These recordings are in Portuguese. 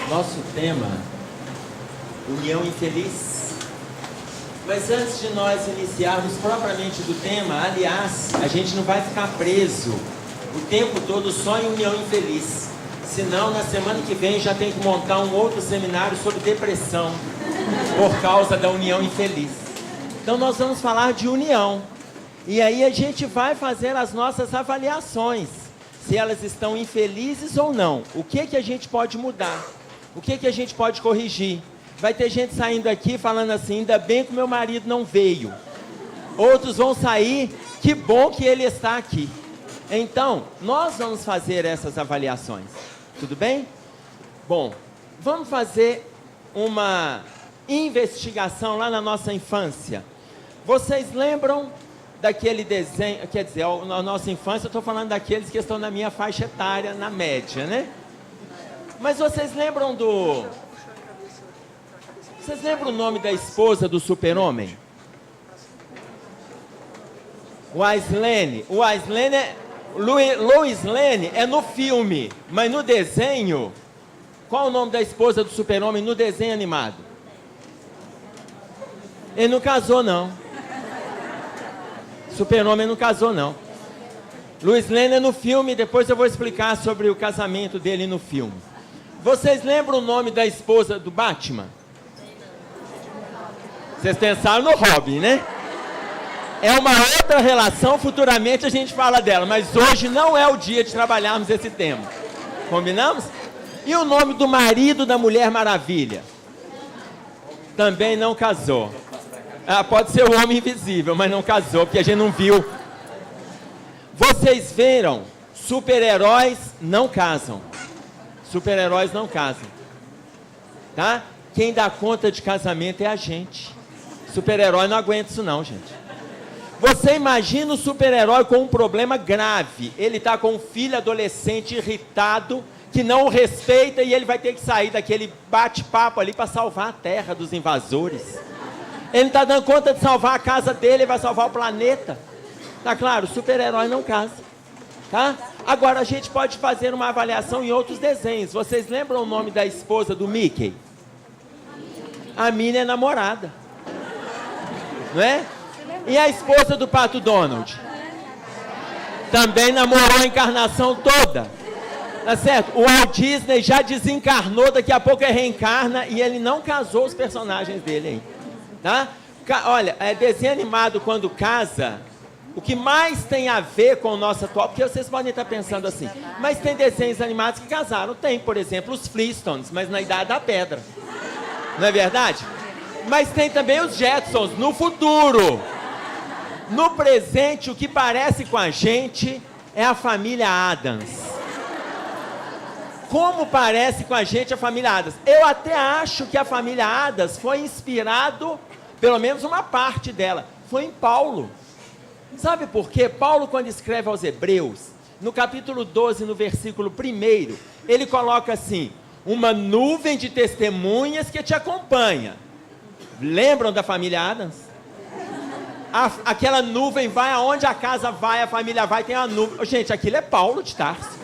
nosso tema, União Infeliz. Mas antes de nós iniciarmos propriamente do tema, aliás, a gente não vai ficar preso o tempo todo só em União Infeliz. Senão, na semana que vem, já tem que montar um outro seminário sobre depressão, por causa da união infeliz. Então, nós vamos falar de união. E aí a gente vai fazer as nossas avaliações, se elas estão infelizes ou não. O que a gente pode mudar? O que a gente pode corrigir? Vai ter gente saindo aqui falando assim, ainda bem que meu marido não veio. Outros vão sair, que bom que ele está aqui. Então, nós vamos fazer essas avaliações. Tudo bem? Bom, vamos fazer uma investigação lá na nossa infância. Vocês lembram daquele desenho, quer dizer, na nossa infância eu estou falando daqueles que estão na minha faixa etária, na média, né? Mas vocês lembram Vocês lembram o nome da esposa do super-homem? Lois Lane. Lois Lane é no filme, mas no desenho, qual o nome da esposa do super-homem no desenho animado? Ele não casou, não. Super-homem não casou, não. Lois Lane é no filme, depois eu vou explicar sobre o casamento dele no filme. Vocês lembram o nome da esposa do Batman? Vocês pensaram no Robin, né? É uma outra relação, futuramente a gente fala dela, mas hoje não é o dia de trabalharmos esse tema. Combinamos? E o nome do marido da Mulher Maravilha? Também não casou. Pode ser o Homem Invisível, mas não casou, porque a gente não viu. Vocês viram? Super-heróis não casam. Super-heróis não casam. Tá? Quem dá conta de casamento é a gente. Super-herói não aguenta isso não, gente. Você imagina o super-herói com um problema grave. Ele está com um filho adolescente irritado, que não o respeita, e ele vai ter que sair daquele bate-papo ali para salvar a Terra dos invasores. Ele não está dando conta de salvar a casa dele, ele vai salvar o planeta. Tá claro? Super-herói não casa. Tá? Agora, a gente pode fazer uma avaliação em outros desenhos. Vocês lembram o nome da esposa do Mickey? A Minnie é namorada. Não é? E a esposa do Pato Donald? Também namorou a encarnação toda. Tá certo? O Walt Disney já desencarnou, daqui a pouco ele reencarna e ele não casou os personagens dele aí. Tá? Olha, desenho animado quando casa, o que mais tem a ver com o nosso atual, porque vocês podem estar pensando assim, mas tem desenhos animados que casaram. Tem, por exemplo, os Flintstones, mas na Idade da Pedra. Não é verdade? Mas tem também os Jetsons, no futuro. No presente, o que parece com a gente é a família Addams. Como parece com a gente a família Addams? Eu até acho que a família Addams foi inspirado, pelo menos uma parte dela, foi em Paulo. Sabe por quê? Paulo, quando escreve aos Hebreus, no capítulo 12, no versículo 1, ele coloca assim, uma nuvem de testemunhas que te acompanha. Lembram da família Addams? Aquela nuvem vai aonde a casa vai, a família vai, tem uma nuvem. Gente, aquilo é Paulo de Tarso.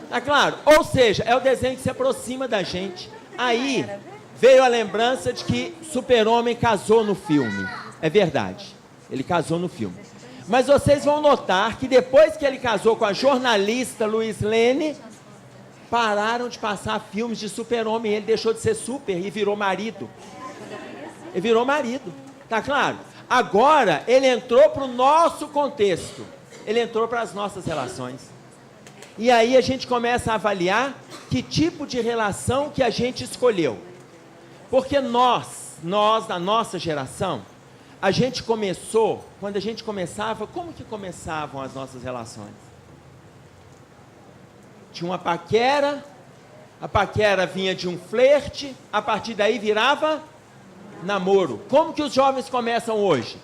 Tá claro? Ou seja, é o desenho que se aproxima da gente. Aí veio a lembrança de que Super-Homem casou no filme. É verdade, ele casou no filme. Mas vocês vão notar que depois que ele casou com a jornalista Lois Lane, pararam de passar filmes de Super-Homem. Ele deixou de ser super e virou marido. Ele virou marido. Tá claro? Agora, ele entrou para o nosso contexto. Ele entrou para as nossas relações. E aí a gente começa a avaliar que tipo de relação que a gente escolheu. Porque nós, na nossa geração, a gente começou, quando a gente começava, como que começavam as nossas relações? Tinha uma paquera, a paquera vinha de um flerte, a partir daí virava namoro. Como que os jovens começam hoje?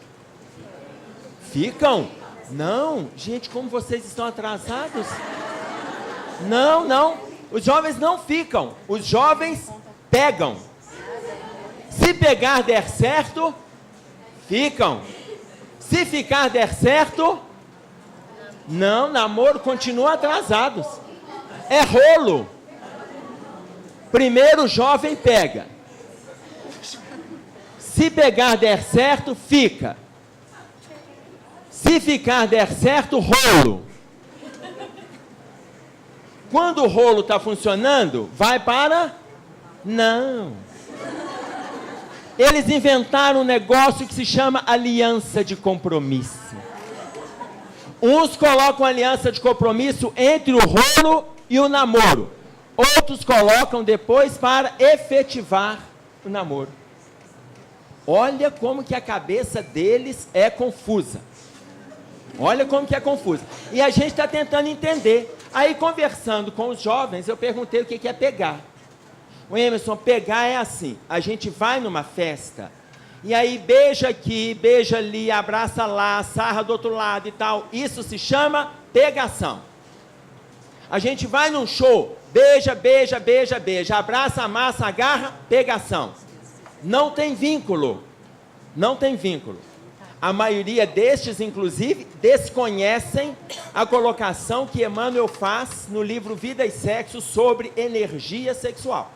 Ficam? Não, gente, como vocês estão atrasados? Não, os jovens não ficam, os jovens pegam. Se pegar der certo, ficam. Se ficar der certo, não, namoro continua atrasados. É rolo. Primeiro o jovem pega. Se pegar der certo, fica. Se ficar der certo, rolo. Quando o rolo está funcionando, vai para... Não. Eles inventaram um negócio que se chama aliança de compromisso. Uns colocam aliança de compromisso entre o rolo e o namoro. Outros colocam depois para efetivar o namoro. Olha como que a cabeça deles é confusa. Olha como que é confusa. E a gente está tentando entender. Aí, conversando com os jovens, eu perguntei o que é pegar. O Emerson, pegar é assim. A gente vai numa festa, e aí beija aqui, beija ali, abraça lá, sarra do outro lado e tal. Isso se chama pegação. A gente vai num show, beija, beija, beija, beija, abraça, amassa, agarra, pegação. Não tem vínculo. Não tem vínculo. A maioria destes, inclusive, desconhecem a colocação que Emmanuel faz no livro Vida e Sexo sobre energia sexual.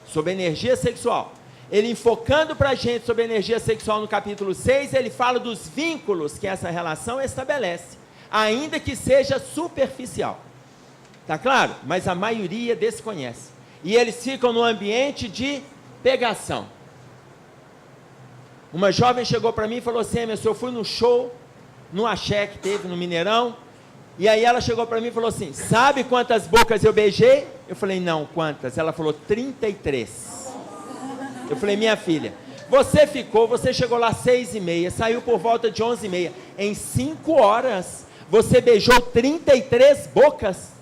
Sobre energia sexual. Ele enfocando para a gente sobre energia sexual no capítulo 6, ele fala dos vínculos que essa relação estabelece, ainda que seja superficial. Tá claro? Mas a maioria desconhece. E eles ficam no ambiente de pegação. Uma jovem chegou para mim e falou assim: Emerson, eu fui no show, no axé que teve no Mineirão, e aí ela chegou para mim e falou assim: sabe quantas bocas eu beijei? Eu falei: não, quantas? Ela falou: 33. Eu falei: minha filha, você chegou lá às 6h30, saiu por volta de 11h30, em 5 horas, você beijou 33 bocas?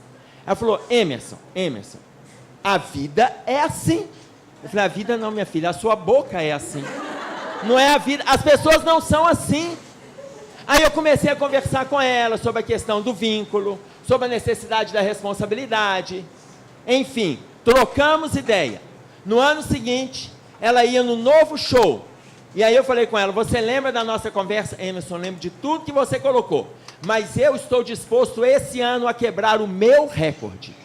Ela falou: Emerson, a vida é assim. Eu falei: a vida não, minha filha, a sua boca é assim. Não é a vida, as pessoas não são assim. Aí eu comecei a conversar com ela sobre a questão do vínculo, sobre a necessidade da responsabilidade. Enfim, trocamos ideia. No ano seguinte, ela ia no novo show. E aí eu falei com ela: você lembra da nossa conversa? Emerson, lembro de tudo que você colocou. Mas eu estou disposto esse ano a quebrar o meu recorde.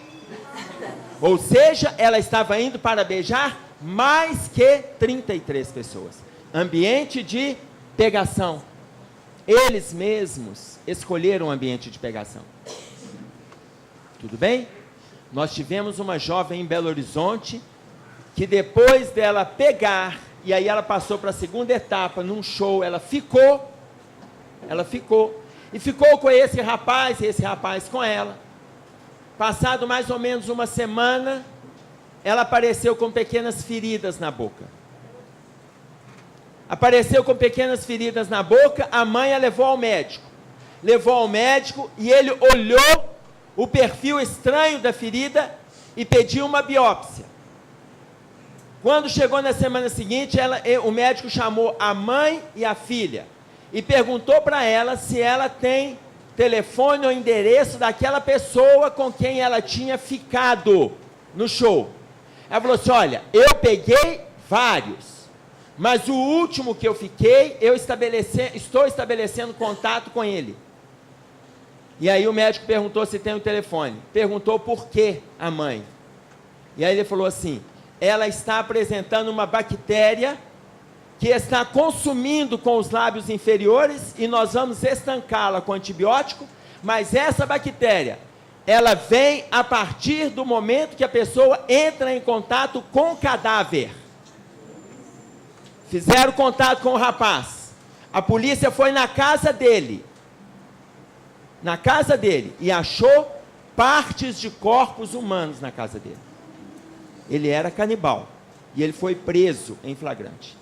Ou seja, ela estava indo para beijar mais que 33 pessoas. Ambiente de pegação. Eles mesmos escolheram o ambiente de pegação. Tudo bem? Nós tivemos uma jovem em Belo Horizonte, que depois dela pegar, e aí ela passou para a segunda etapa, num show, ela ficou, e ficou com esse rapaz, e esse rapaz com ela. Passado mais ou menos uma semana, ela apareceu com pequenas feridas na boca. Apareceu com pequenas feridas na boca, a mãe a levou ao médico. Levou ao médico e ele olhou o perfil estranho da ferida e pediu uma biópsia. Quando chegou na semana seguinte, o médico chamou a mãe e a filha e perguntou para ela se ela tem telefone ou endereço daquela pessoa com quem ela tinha ficado no show. Ela falou assim: olha, eu peguei vários, mas o último que eu fiquei, estou estabelecendo contato com ele. E aí o médico perguntou se tem o telefone. Perguntou por que a mãe. E aí ele falou assim: ela está apresentando uma bactéria que está consumindo com os lábios inferiores e nós vamos estancá-la com antibiótico, mas essa bactéria, ela vem a partir do momento que a pessoa entra em contato com o cadáver. Fizeram contato com o rapaz. A polícia foi na casa dele. E achou partes de corpos humanos na casa dele. Ele era canibal. E ele foi preso em flagrante.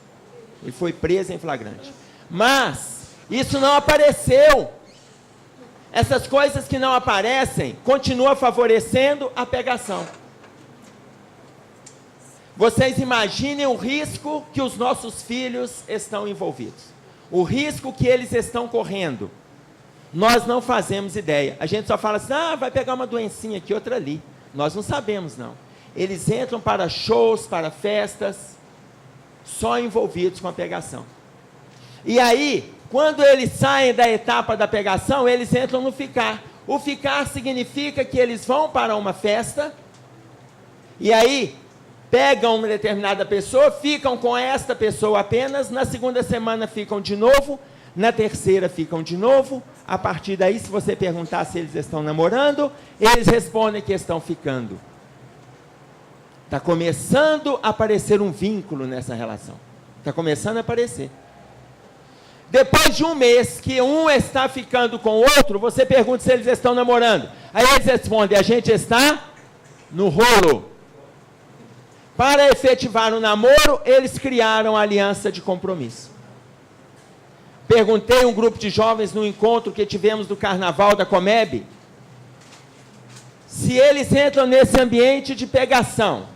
Mas isso não apareceu. Essas coisas que não aparecem continuam favorecendo a pegação. Vocês imaginem o risco que os nossos filhos estão envolvidos. O risco que eles estão correndo. Nós não fazemos ideia. A gente só fala assim: vai pegar uma doencinha aqui, outra ali. Nós não sabemos, não. Eles entram para shows, para festas, só envolvidos com a pegação. E aí, quando eles saem da etapa da pegação, eles entram no ficar. O ficar significa que eles vão para uma festa, E aí, pegam uma determinada pessoa, ficam com esta pessoa apenas, na segunda semana ficam de novo, na terceira ficam de novo. A partir daí, se você perguntar se eles estão namorando, eles respondem que estão ficando. Está começando a aparecer um vínculo nessa relação. Está começando a aparecer. Depois de um mês que um está ficando com o outro, você pergunta se eles estão namorando. Aí eles respondem, a gente está no rolo. Para efetivar o namoro, eles criaram a aliança de compromisso. Perguntei a um grupo de jovens no encontro que tivemos do carnaval da Comeb, se eles entram nesse ambiente de pegação.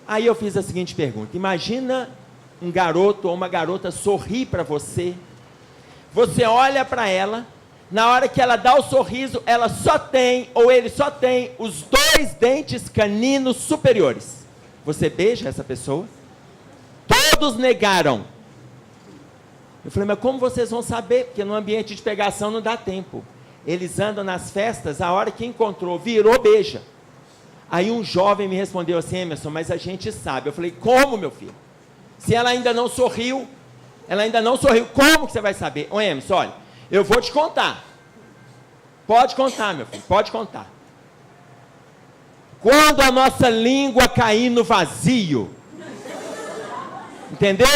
Aí eu fiz a seguinte pergunta, imagina um garoto ou uma garota sorrir para você, você olha para ela, na hora que ela dá o sorriso, ela só tem, ou ele só tem, os 2 dentes caninos superiores. Você beija essa pessoa? Todos negaram. Eu falei, mas como vocês vão saber? Porque no ambiente de pegação não dá tempo. Eles andam nas festas, a hora que encontrou, virou, beija. Aí um jovem me respondeu assim, Emerson, mas a gente sabe. Eu falei, como, meu filho? Se ela ainda não sorriu, como que você vai saber? Ô Emerson, olha, eu vou te contar. Pode contar, meu filho, pode contar. Quando a nossa língua cair no vazio, entendeu?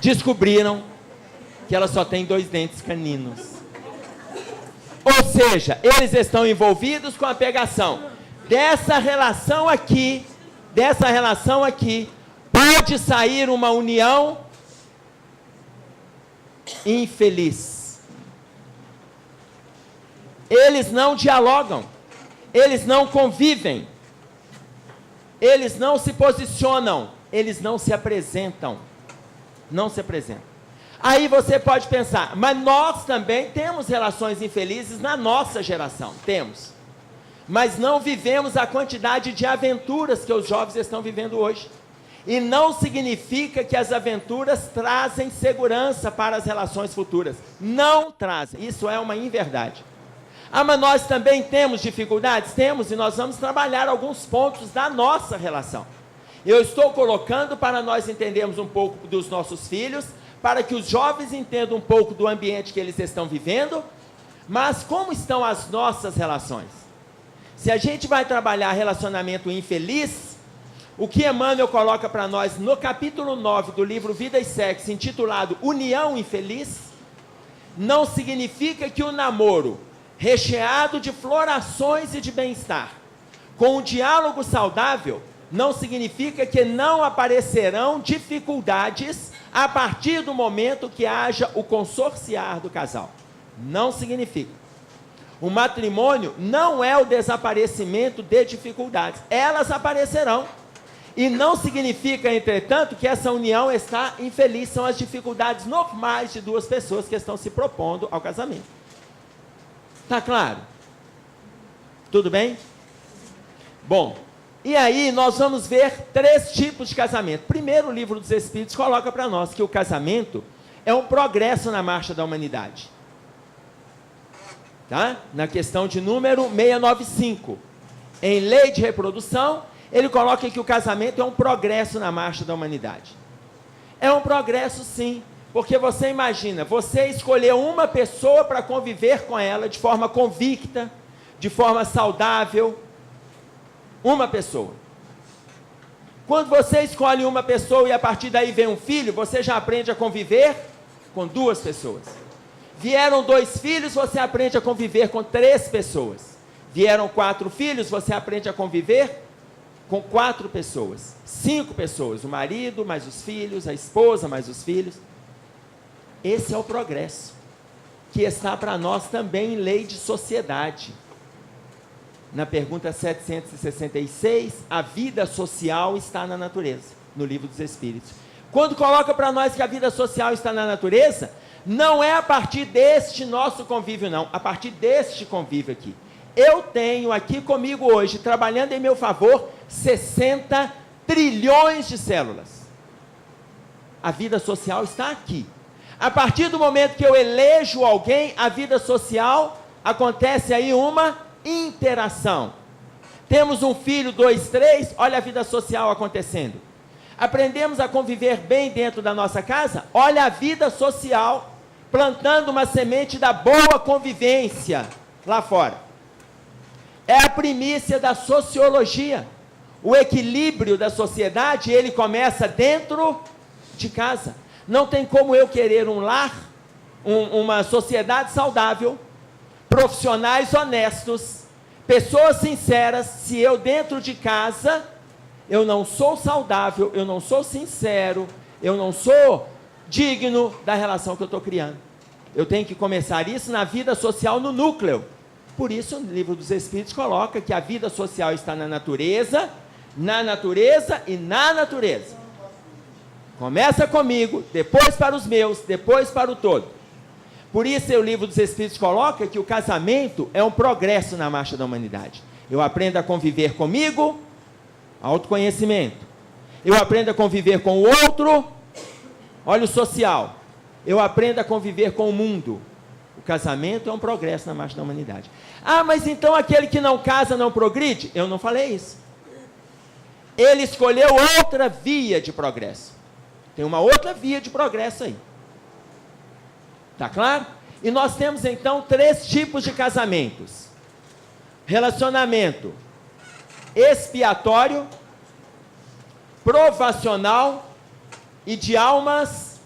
Descobriram que ela só tem 2 dentes caninos. Ou seja, eles estão envolvidos com a pegação. Dessa relação aqui, pode sair uma união infeliz. Eles não dialogam, eles não convivem, eles não se posicionam, eles não se apresentam. Não se apresentam. Aí você pode pensar, mas nós também temos relações infelizes na nossa geração, temos. Mas não vivemos a quantidade de aventuras que os jovens estão vivendo hoje. E não significa que as aventuras trazem segurança para as relações futuras. Não trazem, isso é uma inverdade. Ah, mas nós também temos dificuldades? Temos, e nós vamos trabalhar alguns pontos da nossa relação. Eu estou colocando para nós entendermos um pouco dos nossos filhos, para que os jovens entendam um pouco do ambiente que eles estão vivendo, mas como estão as nossas relações? Se a gente vai trabalhar relacionamento infeliz, o que Emmanuel coloca para nós no capítulo 9 do livro Vida e Sexo, intitulado União Infeliz, não significa que o namoro, recheado de florações e de bem-estar, com um diálogo saudável, não significa que não aparecerão dificuldades a partir do momento que haja o consorciar do casal. Não significa. O matrimônio não é o desaparecimento de dificuldades. Elas aparecerão. E não significa, entretanto, que essa união está infeliz. São as dificuldades normais de 2 pessoas que estão se propondo ao casamento. Está claro? Tudo bem? Bom, e aí nós vamos ver 3 tipos de casamento. Primeiro, o Livro dos Espíritos coloca para nós que o casamento é um progresso na marcha da humanidade. Tá? Na questão de número 695, em lei de reprodução, ele coloca que o casamento é um progresso na marcha da humanidade. É um progresso sim, porque você imagina, você escolheu uma pessoa para conviver com ela de forma convicta, de forma saudável, uma pessoa. Quando você escolhe uma pessoa e a partir daí vem um filho, você já aprende a conviver com 2 pessoas. Vieram 2 filhos, você aprende a conviver com 3 pessoas. Vieram 4 filhos, você aprende a conviver com 4 pessoas. 5 pessoas, o marido, mais os filhos, a esposa, mais os filhos. Esse é o progresso, que está para nós também em lei de sociedade. Na pergunta 766, a vida social está na natureza, no Livro dos Espíritos. Quando coloca para nós que a vida social está na natureza, não é a partir deste nosso convívio, não. A partir deste convívio aqui. Eu tenho aqui comigo hoje, trabalhando em meu favor, 60 trilhões de células. A vida social está aqui. A partir do momento que eu elejo alguém, a vida social, acontece aí uma interação. Temos um filho, 2, 3, olha a vida social acontecendo. Aprendemos a conviver bem dentro da nossa casa, olha a vida social plantando uma semente da boa convivência lá fora. É a primícia da sociologia. O equilíbrio da sociedade, ele começa dentro de casa. Não tem como eu querer um lar, uma sociedade saudável, profissionais honestos, pessoas sinceras, se eu dentro de casa, eu não sou saudável, eu não sou sincero, eu não sou digno da relação que eu estou criando. Eu tenho que começar isso na vida social, no núcleo. Por isso, o Livro dos Espíritos coloca que a vida social está na natureza e na natureza. Começa comigo, depois para os meus, depois para o todo. Por isso, o Livro dos Espíritos coloca que o casamento é um progresso na marcha da humanidade. Eu aprendo a conviver comigo, autoconhecimento. Eu aprendo a conviver com o outro, olha o social. Eu aprendo a conviver com o mundo. O casamento é um progresso na marcha da humanidade. Ah, mas então aquele que não casa não progride? Eu não falei isso. Ele escolheu outra via de progresso. Tem uma outra via de progresso aí. Tá claro? E nós temos então 3 tipos de casamentos. Relacionamento expiatório, provacional e de almas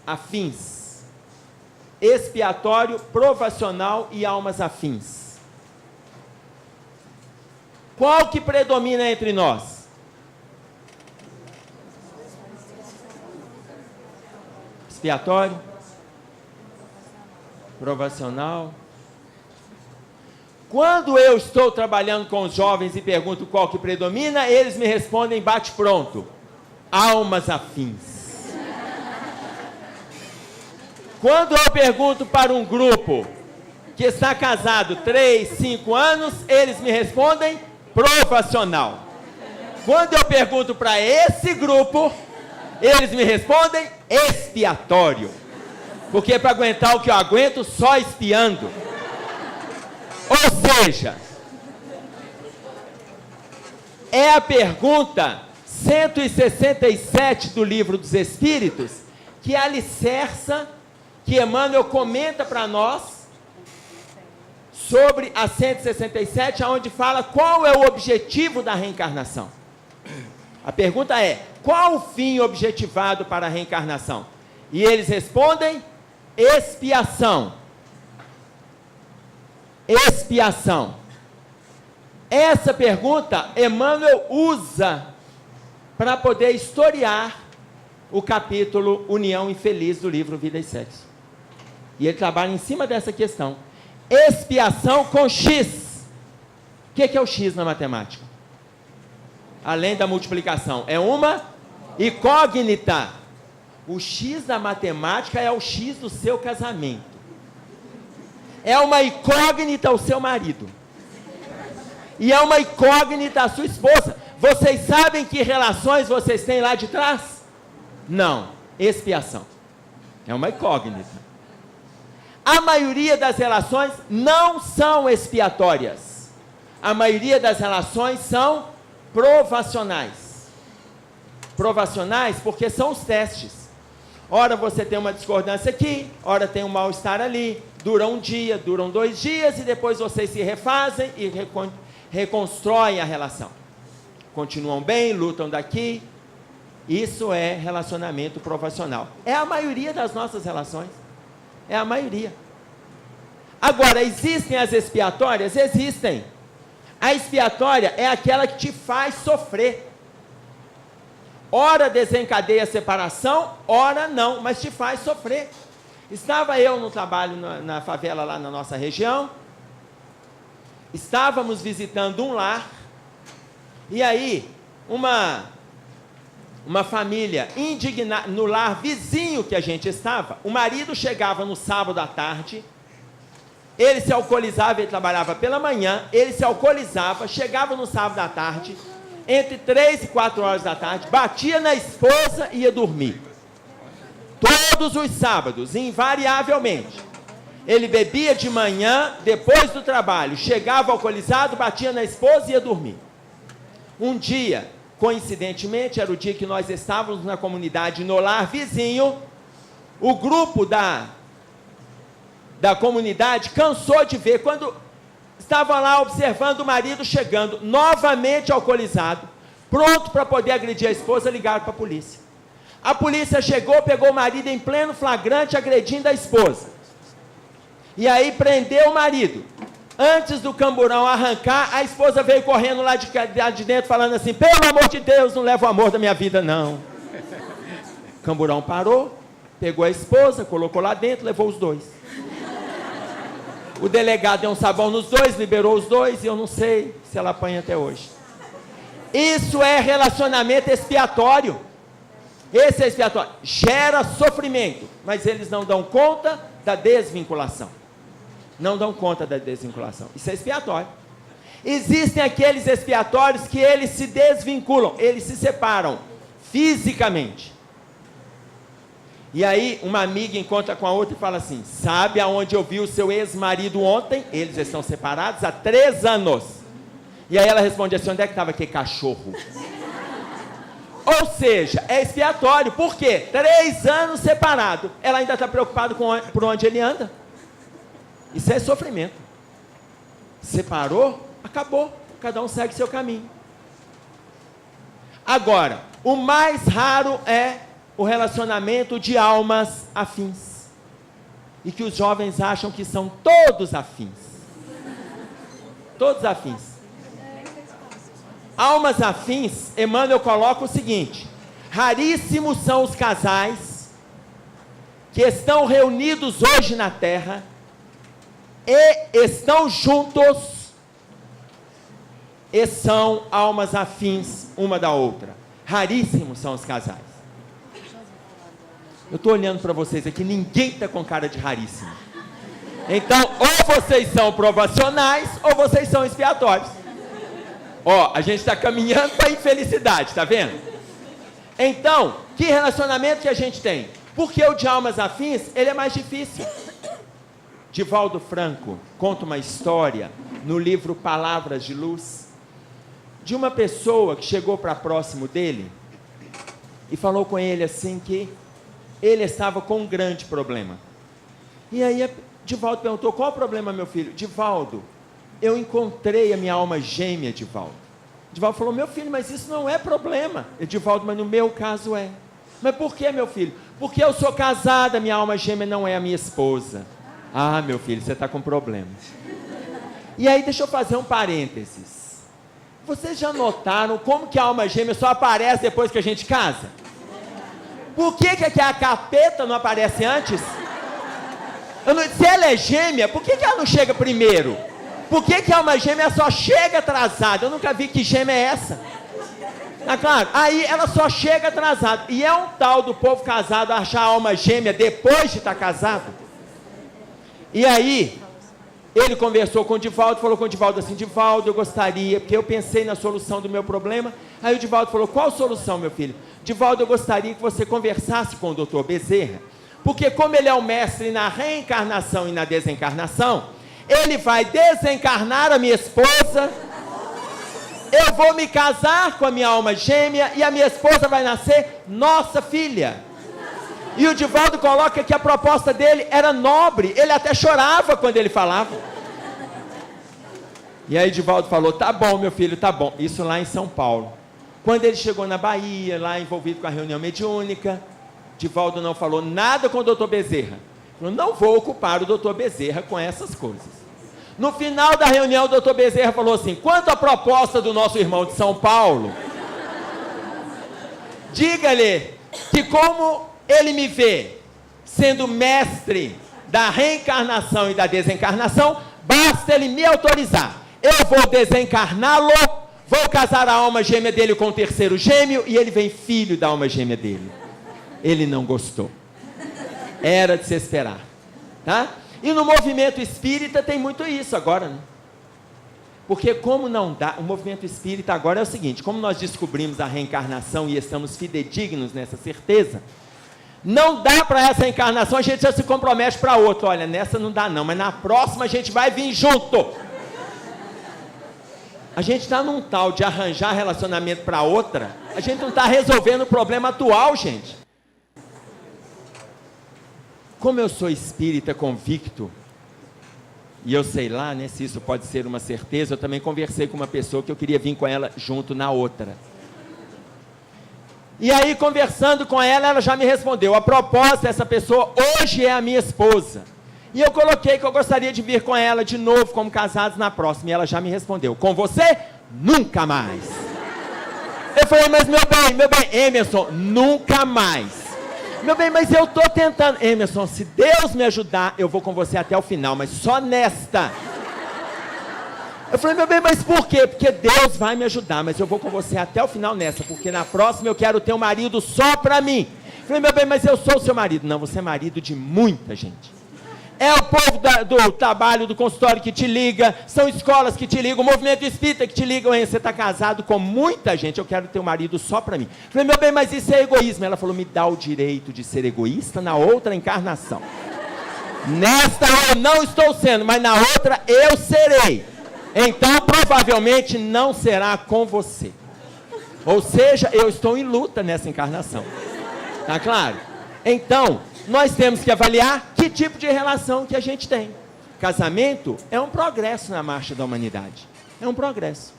afins. Expiatório, provacional e almas afins. Qual que predomina entre nós? Expiatório, provacional. Quando eu estou trabalhando com os jovens e pergunto qual que predomina, eles me respondem bate pronto: almas afins. Quando eu pergunto para um grupo que está casado 3, 5 anos, eles me respondem provacional. Quando eu pergunto para esse grupo, eles me respondem expiatório. Porque para aguentar o que eu aguento, só espiando. Ou seja, é a pergunta 167 do Livro dos Espíritos que alicerça, que Emmanuel comenta para nós sobre a 167, onde fala qual é o objetivo da reencarnação. A pergunta é: qual o fim objetivado para a reencarnação? E eles respondem: expiação. Expiação. Essa pergunta Emmanuel usa para poder historiar o capítulo União Infeliz do livro Vida e Sexo. E ele trabalha em cima dessa questão. Expiação com X. O que é o X na matemática? Além da multiplicação, é uma incógnita. O X da matemática é o X do seu casamento. É uma incógnita o seu marido. E é uma incógnita a sua esposa. Vocês sabem que relações vocês têm lá de trás? Não. Expiação. É uma incógnita. A maioria das relações não são expiatórias. A maioria das relações são provacionais. Provacionais porque são os testes. Ora você tem uma discordância aqui, ora tem um mal-estar ali, dura um dia, duram 2 dias e depois vocês se refazem e reconstroem a relação. Continuam bem, lutam daqui. Isso é relacionamento provacional. É a maioria das nossas relações. É a maioria. Agora, existem as expiatórias? Existem. A expiatória é aquela que te faz sofrer. Ora desencadeia a separação, ora não, mas te faz sofrer. Estava eu no trabalho na favela lá na nossa região. Estávamos visitando um lar. E aí, uma família indignada, no lar vizinho que a gente estava, o marido chegava no sábado à tarde, ele se alcoolizava, ele trabalhava pela manhã, ele se alcoolizava, chegava no sábado à tarde, entre 3 e 4 horas da tarde, batia na esposa e ia dormir. Todos os sábados, invariavelmente. Ele bebia de manhã, depois do trabalho, chegava alcoolizado, batia na esposa e ia dormir. Um dia, coincidentemente, era o dia que nós estávamos na comunidade, no lar vizinho, o grupo da comunidade cansou de ver, quando estava lá observando o marido chegando, novamente alcoolizado, pronto para poder agredir a esposa, ligaram para a polícia. A polícia chegou, pegou o marido em pleno flagrante, agredindo a esposa. E aí prendeu o marido. Antes do camburão arrancar, a esposa veio correndo lá de dentro, falando assim: pelo amor de Deus, não leva o amor da minha vida, não. O camburão parou, pegou a esposa, colocou lá dentro, levou os dois. O delegado deu um sabão nos dois, liberou os dois, e eu não sei se ela apanha até hoje. Isso é relacionamento expiatório. Esse é expiatório. Gera sofrimento, mas eles não dão conta da desvinculação. Não dão conta da desvinculação. Isso é expiatório. Existem aqueles expiatórios que eles se desvinculam, eles se separam fisicamente. E aí uma amiga encontra com a outra e fala assim: sabe aonde eu vi o seu ex-marido ontem? Eles estão separados há 3 anos. E aí ela responde assim: onde é que estava aquele cachorro? Ou seja, é expiatório. Por quê? 3 anos separado. Ela ainda está preocupada por onde ele anda. Isso é sofrimento. Separou, acabou. Cada um segue seu caminho. Agora, o mais raro é o relacionamento de almas afins. E que os jovens acham que são todos afins. Todos afins. Almas afins, Emmanuel coloca o seguinte: raríssimos são os casais que estão reunidos hoje na Terra e estão juntos e são almas afins uma da outra. Raríssimos são os casais. Eu estou olhando para vocês aqui, ninguém está com cara de raríssimo. Então, ou vocês são provacionais, ou vocês são expiatórios. Ó, a gente está caminhando para a infelicidade, está vendo? Então, que relacionamento que a gente tem? Porque o de almas afins, ele é mais difícil. Divaldo Franco conta uma história no livro Palavras de Luz, de uma pessoa que chegou para próximo dele e falou com ele assim que ele estava com um grande problema. E aí Divaldo perguntou: qual o problema, meu filho? Divaldo, eu encontrei a minha alma gêmea, Divaldo. Divaldo falou: meu filho, mas isso não é problema. Divaldo: mas no meu caso é. Mas por que, meu filho? Porque eu sou casada, minha alma gêmea não é a minha esposa. Ah, meu filho, você está com problema. E aí deixa eu fazer um parênteses. Vocês já notaram como que a alma gêmea só aparece depois que a gente casa? Por que a capeta não aparece antes? Se ela é gêmea, por que ela não chega primeiro? Por que a alma gêmea só chega atrasada? Eu nunca vi que gêmea é essa. Ah, claro, aí ela só chega atrasada. E é um tal do povo casado achar a alma gêmea depois de estar casado. E aí, ele conversou com o Divaldo, falou com o Divaldo assim: Divaldo, eu gostaria, porque eu pensei na solução do meu problema. Aí o Divaldo falou: qual solução, meu filho? Divaldo, eu gostaria que você conversasse com o Dr. Bezerra, porque como ele é o mestre na reencarnação e na desencarnação, ele vai desencarnar a minha esposa, eu vou me casar com a minha alma gêmea, e a minha esposa vai nascer nossa filha. E o Divaldo coloca que a proposta dele era nobre, ele até chorava quando ele falava. E aí Divaldo falou: tá bom, meu filho, tá bom. Isso lá em São Paulo. Quando ele chegou na Bahia, lá envolvido com a reunião mediúnica, Divaldo não falou nada com o doutor Bezerra. Falou: não vou ocupar o doutor Bezerra com essas coisas. No final da reunião, o doutor Bezerra falou assim: quanto à proposta do nosso irmão de São Paulo, diga-lhe que como ele me vê sendo mestre da reencarnação e da desencarnação, basta ele me autorizar. Eu vou desencarná-lo, vou casar a alma gêmea dele com o terceiro gêmeo, e ele vem filho da alma gêmea dele. Ele não gostou. Era de se esperar, tá? E no movimento espírita tem muito isso agora, né? Porque como não dá, o movimento espírita agora é o seguinte: como nós descobrimos a reencarnação e estamos fidedignos nessa certeza, não dá para essa encarnação, a gente já se compromete para outra. Olha, nessa não dá não, mas na próxima a gente vai vir junto. A gente está num tal de arranjar relacionamento para outra, a gente não está resolvendo o problema atual, gente. Como eu sou espírita convicto, e eu sei lá, né, se isso pode ser uma certeza, eu também conversei com uma pessoa que eu queria vir com ela junto na outra. E aí, conversando com ela, ela já me respondeu: a propósito, essa pessoa hoje é a minha esposa. E eu coloquei que eu gostaria de vir com ela de novo, como casados na próxima. E ela já me respondeu: com você, nunca mais. Eu falei: mas meu bem, Emerson, nunca mais. Meu bem, mas eu estou tentando. Emerson, se Deus me ajudar, eu vou com você até o final, mas só nesta. Eu falei: meu bem, mas por quê? Porque Deus vai me ajudar, mas eu vou com você até o final nessa, porque na próxima eu quero ter um marido só para mim. Eu falei: meu bem, mas eu sou o seu marido. Não, você é marido de muita gente. É o povo do trabalho, do consultório que te liga, são escolas que te ligam, o movimento espírita que te liga. Você está casado com muita gente, eu quero ter um marido só para mim. Eu falei: meu bem, mas isso é egoísmo. Ela falou: me dá o direito de ser egoísta na outra encarnação. Nesta eu não estou sendo, mas na outra eu serei. Então provavelmente não será com você. Ou seja, eu estou em luta nessa encarnação. Tá claro? Então, nós temos que avaliar que tipo de relação que a gente tem. Casamento é um progresso na marcha da humanidade. É um progresso.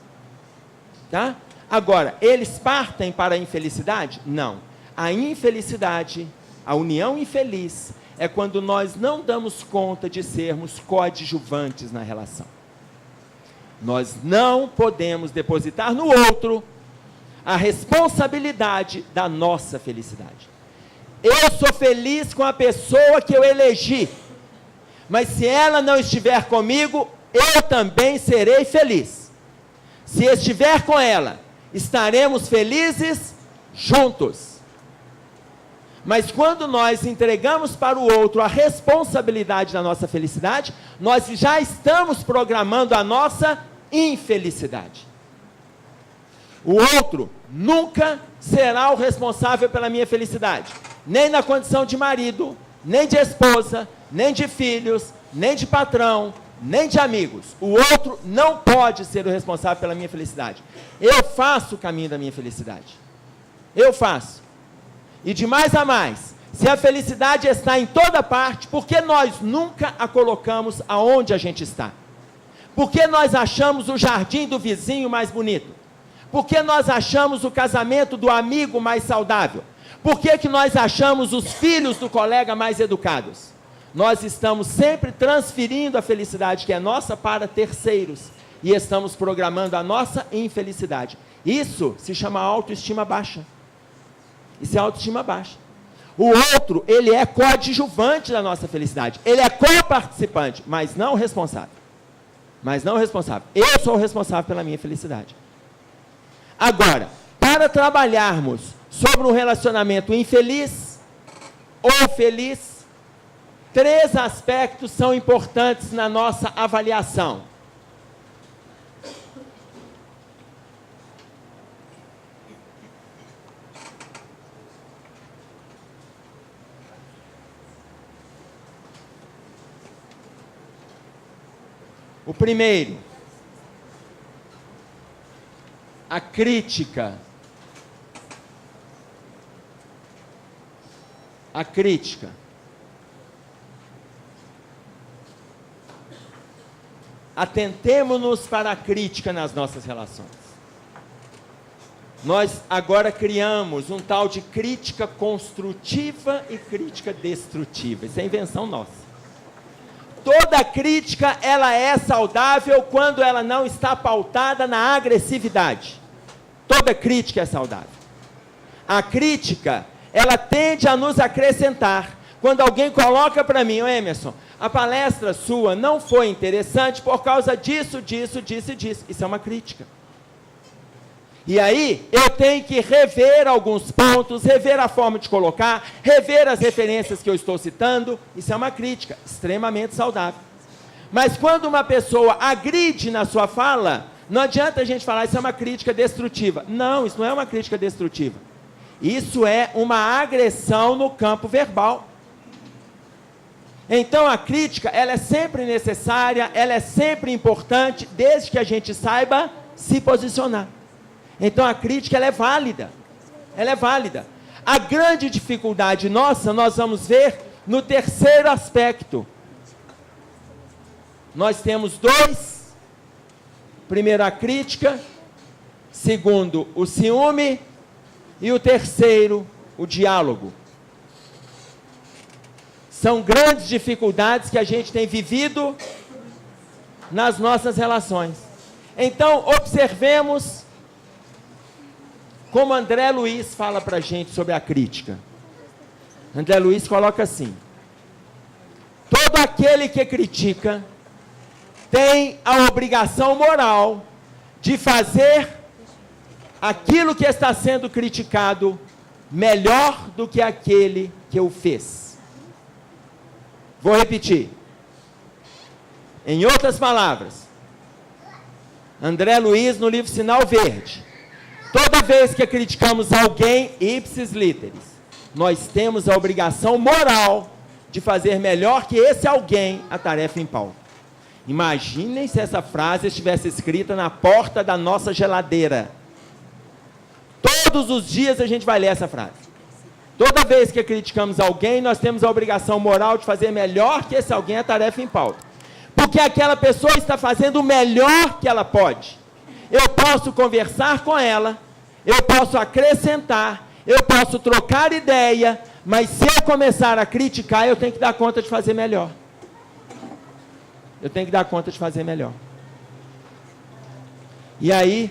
Tá? Agora, eles partem para a infelicidade? Não. A infelicidade, a união infeliz, é quando nós não damos conta de sermos coadjuvantes na relação. Nós não podemos depositar no outro a responsabilidade da nossa felicidade. Eu sou feliz com a pessoa que eu elegi, mas se ela não estiver comigo, eu também serei feliz. Se estiver com ela, estaremos felizes juntos. Mas quando nós entregamos para o outro a responsabilidade da nossa felicidade, nós já estamos programando a nossa infelicidade. O outro nunca será o responsável pela minha felicidade. Nem na condição de marido, nem de esposa, nem de filhos, nem de patrão, nem de amigos. O outro não pode ser o responsável pela minha felicidade. Eu faço o caminho da minha felicidade. Eu faço. E de mais a mais, se a felicidade está em toda parte, por que nós nunca a colocamos aonde a gente está? Por que nós achamos o jardim do vizinho mais bonito? Por que nós achamos o casamento do amigo mais saudável? Por que nós achamos os filhos do colega mais educados? Nós estamos sempre transferindo a felicidade que é nossa para terceiros e estamos programando a nossa infelicidade. Isso se chama autoestima baixa. Isso é autoestima baixa. O outro, ele é coadjuvante da nossa felicidade. Ele é coparticipante, mas não responsável. Mas não responsável. Eu sou o responsável pela minha felicidade. Agora, para trabalharmos sobre um relacionamento infeliz ou feliz, 3 aspectos são importantes na nossa avaliação. O primeiro, a crítica. A crítica. Atentemo-nos para a crítica nas nossas relações. Nós agora criamos um tal de crítica construtiva e crítica destrutiva. Isso é invenção nossa. Toda crítica, ela é saudável quando ela não está pautada na agressividade. Toda crítica é saudável. A crítica, ela tende a nos acrescentar. Quando alguém coloca para mim: Emerson, a palestra sua não foi interessante por causa disso, disso, disso e disso. Isso é uma crítica. E aí, eu tenho que rever alguns pontos, rever a forma de colocar, rever as referências que eu estou citando. Isso é uma crítica extremamente saudável. Mas quando uma pessoa agride na sua fala, não adianta a gente falar: isso é uma crítica destrutiva. Não, isso não é uma crítica destrutiva. Isso é uma agressão no campo verbal. Então a crítica, ela é sempre necessária, ela é sempre importante, desde que a gente saiba se posicionar. Então a crítica ela é válida. Ela é válida. A grande dificuldade nossa, nós vamos ver no terceiro aspecto. Nós temos dois. Primeiro, a crítica. Segundo, o ciúme. E o terceiro, o diálogo. São grandes dificuldades que a gente tem vivido nas nossas relações. Então, observemos como André Luiz fala para a gente sobre a crítica. André Luiz coloca assim: todo aquele que critica tem a obrigação moral de fazer aquilo que está sendo criticado melhor do que aquele que o fez. Vou repetir. Em outras palavras, André Luiz, no livro Sinal Verde, toda vez que criticamos alguém, ipsis literis, nós temos a obrigação moral de fazer melhor que esse alguém a tarefa em pauta. Imaginem se essa frase estivesse escrita na porta da nossa geladeira. Todos os dias a gente vai ler essa frase. Toda vez que criticamos alguém, nós temos a obrigação moral de fazer melhor que esse alguém a tarefa em pauta. Porque aquela pessoa está fazendo o melhor que ela pode. Eu posso conversar com ela, eu posso acrescentar, eu posso trocar ideia, mas se eu começar a criticar, eu tenho que dar conta de fazer melhor. Eu tenho que dar conta de fazer melhor. E aí,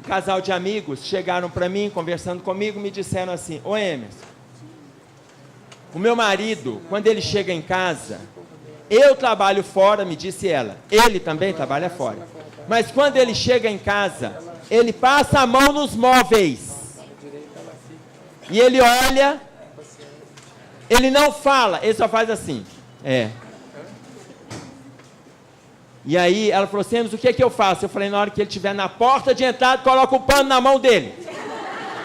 um casal de amigos chegaram para mim, conversando comigo, me disseram assim: ô Emerson, o meu marido, quando ele chega em casa, eu trabalho fora, me disse ela, ele também trabalha fora, mas quando ele chega em casa, ele passa a mão nos móveis, e ele olha, ele não fala, ele só faz assim, E aí ela falou assim: o que é que eu faço? Eu falei: na hora que ele estiver na porta de entrada, coloca o pano na mão dele,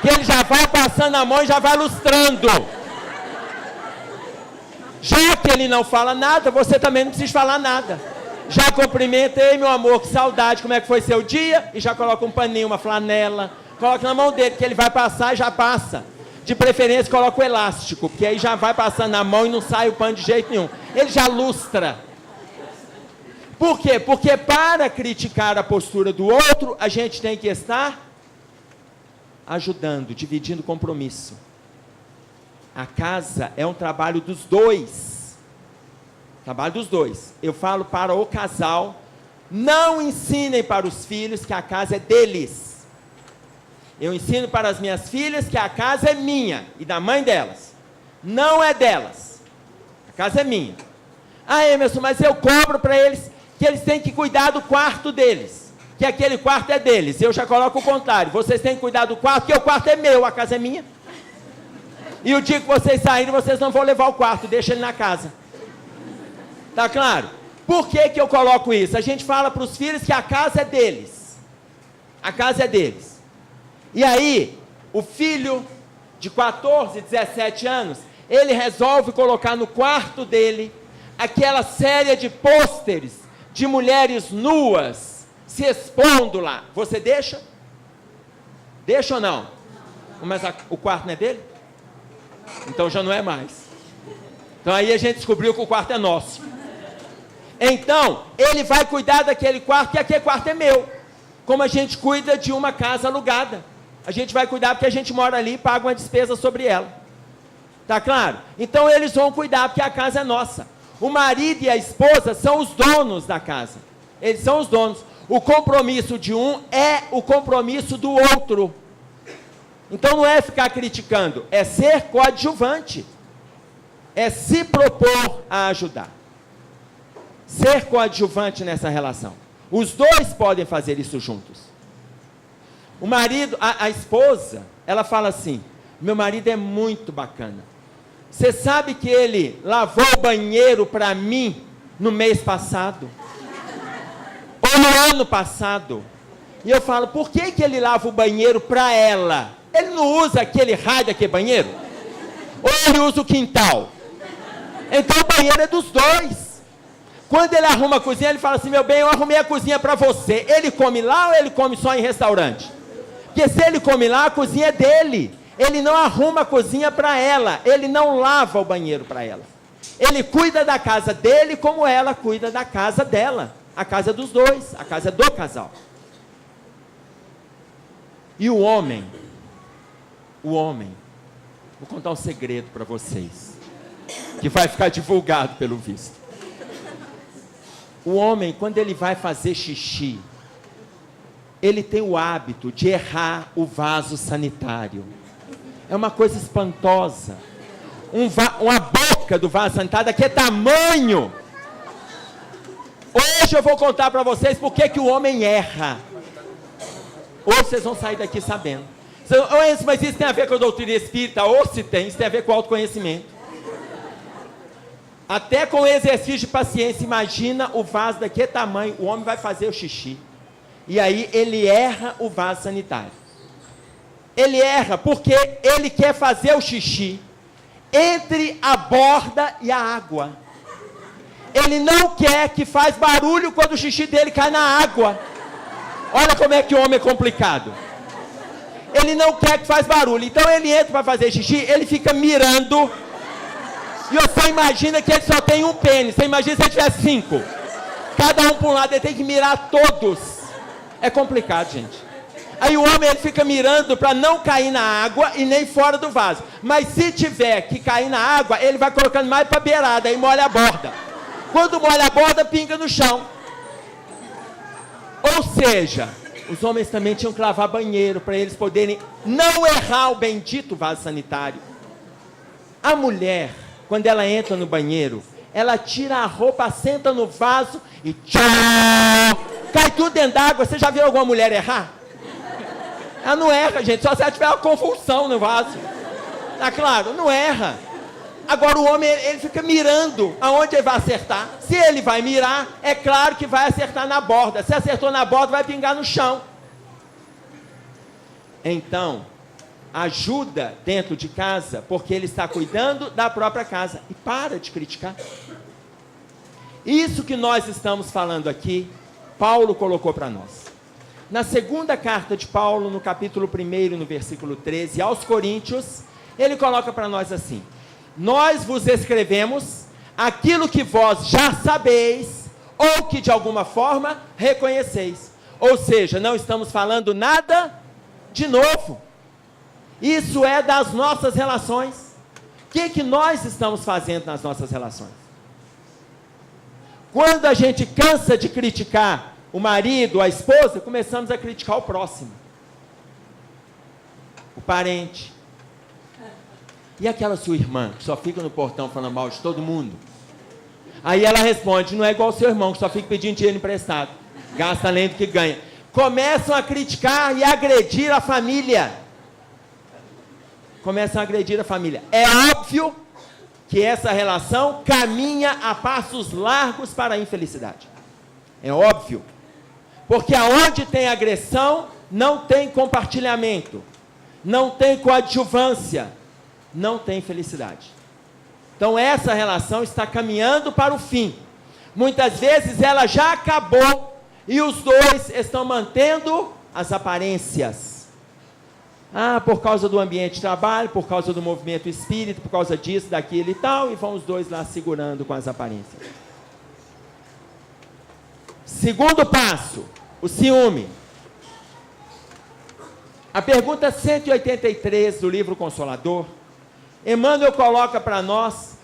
que ele já vai passando a mão e já vai lustrando. Já que ele não fala nada, você também não precisa falar nada. Já cumprimenta: ei, meu amor, que saudade, como é que foi seu dia? E já coloca um paninho, uma flanela, coloca na mão dele, que ele vai passar e já passa. De preferência, coloca o elástico, porque aí já vai passando na mão e não sai o pano de jeito nenhum. Ele já lustra. Por quê? Porque para criticar a postura do outro, a gente tem que estar ajudando, dividindo compromisso. A casa é um trabalho dos dois. Trabalho dos dois. Eu falo para o casal: não ensinem para os filhos que a casa é deles. Eu ensino para as minhas filhas que a casa é minha e da mãe delas. Não é delas. A casa é minha. Ah, Emerson, mas eu cobro para eles que eles têm que cuidar do quarto deles, que aquele quarto é deles. Eu já coloco o contrário: vocês têm que cuidar do quarto, porque o quarto é meu, a casa é minha. E o dia que vocês saírem, vocês não vão levar o quarto, deixa ele na casa. Tá claro? Por que que eu coloco isso? A gente fala para os filhos que a casa é deles. A casa é deles. E aí, o filho de 14, 17 anos, ele resolve colocar no quarto dele aquela série de pôsteres de mulheres nuas se expondo lá. Você deixa? Deixa ou não? Mas o quarto não é dele? Então já não é mais. Então aí a gente descobriu que o quarto é nosso. Então, ele vai cuidar daquele quarto, que aquele quarto é meu. Como a gente cuida de uma casa alugada. A gente vai cuidar porque a gente mora ali e paga uma despesa sobre ela. Tá claro? Então eles vão cuidar porque a casa é nossa. O marido e a esposa são os donos da casa. Eles são os donos. O compromisso de um é o compromisso do outro. Então não é ficar criticando, é ser coadjuvante. É se propor a ajudar. Ser coadjuvante nessa relação. Os dois podem fazer isso juntos. O marido, a esposa, ela fala assim: meu marido é muito bacana. Você sabe que ele lavou o banheiro para mim no mês passado? Ou no ano passado? E eu falo: por que que ele lava o banheiro para ela? Ele não usa aquele raio daquele banheiro? Ou ele usa o quintal? Então o banheiro é dos dois. Quando ele arruma a cozinha, ele fala assim: meu bem, eu arrumei a cozinha para você. Ele come lá ou ele come só em restaurante? Porque se ele come lá, a cozinha é dele. Ele não arruma a cozinha para ela. Ele não lava o banheiro para ela. Ele cuida da casa dele como ela cuida da casa dela. A casa dos dois, a casa do casal. E o homem, vou contar um segredo para vocês, que vai ficar divulgado pelo visto. O homem, quando ele vai fazer xixi, ele tem o hábito de errar o vaso sanitário. É uma coisa espantosa. Uma boca do vaso sanitário daquele tamanho. Hoje eu vou contar para vocês por que o homem erra. Hoje vocês vão sair daqui sabendo. Mas isso tem a ver com a doutrina espírita? Ou se tem, isso tem a ver com o autoconhecimento. Até com o exercício de paciência, imagina o vaso daquele tamanho, o homem vai fazer o xixi. E aí ele erra o vaso sanitário. Ele erra porque ele quer fazer o xixi entre a borda e a água. Ele não quer que faz barulho quando o xixi dele cai na água. Olha como é que o homem é complicado. Ele não quer que faz barulho. Então ele entra para fazer xixi, ele fica mirando. E você imagina que ele só tem um pênis. Você imagina se ele tivesse 5. Cada um para um lado, ele tem que mirar todos. É complicado, gente. Aí o homem ele fica mirando para não cair na água e nem fora do vaso. Mas se tiver que cair na água, ele vai colocando mais para a beirada, aí molha a borda. Quando molha a borda, pinga no chão. Ou seja, os homens também tinham que lavar banheiro para eles poderem não errar o bendito vaso sanitário. A mulher, quando ela entra no banheiro, ela tira a roupa, senta no vaso e tchau, cai tudo dentro d'água. Você já viu alguma mulher errar? Ela não erra, gente, só se ela tiver uma convulsão no vaso. Tá claro, não erra. Agora o homem, ele fica mirando aonde ele vai acertar. Se ele vai mirar, é claro que vai acertar na borda. Se acertou na borda, vai pingar no chão. Então, ajuda dentro de casa, porque ele está cuidando da própria casa. E para de criticar. Isso que nós estamos falando aqui, Paulo colocou para nós. Na segunda carta de Paulo, no capítulo 1, no versículo 13, aos Coríntios, ele coloca para nós assim: nós vos escrevemos aquilo que vós já sabeis, ou que de alguma forma reconheceis. Ou seja, não estamos falando nada de novo. Isso é das nossas relações. O que nós estamos fazendo nas nossas relações? Quando a gente cansa de criticar o marido, a esposa, começamos a criticar o próximo, o parente. E aquela sua irmã, que só fica no portão falando mal de todo mundo? Aí ela responde: não é igual o seu irmão, que só fica pedindo dinheiro emprestado, gasta além do que ganha. Começam a criticar e agredir a família. Começam a agredir a família. É óbvio que essa relação caminha a passos largos para a infelicidade. É óbvio. Porque aonde tem agressão, não tem compartilhamento, não tem coadjuvância, não tem felicidade. Então essa relação está caminhando para o fim. Muitas vezes ela já acabou e os dois estão mantendo as aparências. Por causa do ambiente de trabalho, por causa do movimento espírita, por causa disso, daquilo e tal, e vão os dois lá segurando com as aparências. Segundo passo, o ciúme. A pergunta 183 do livro Consolador, Emmanuel coloca para nós,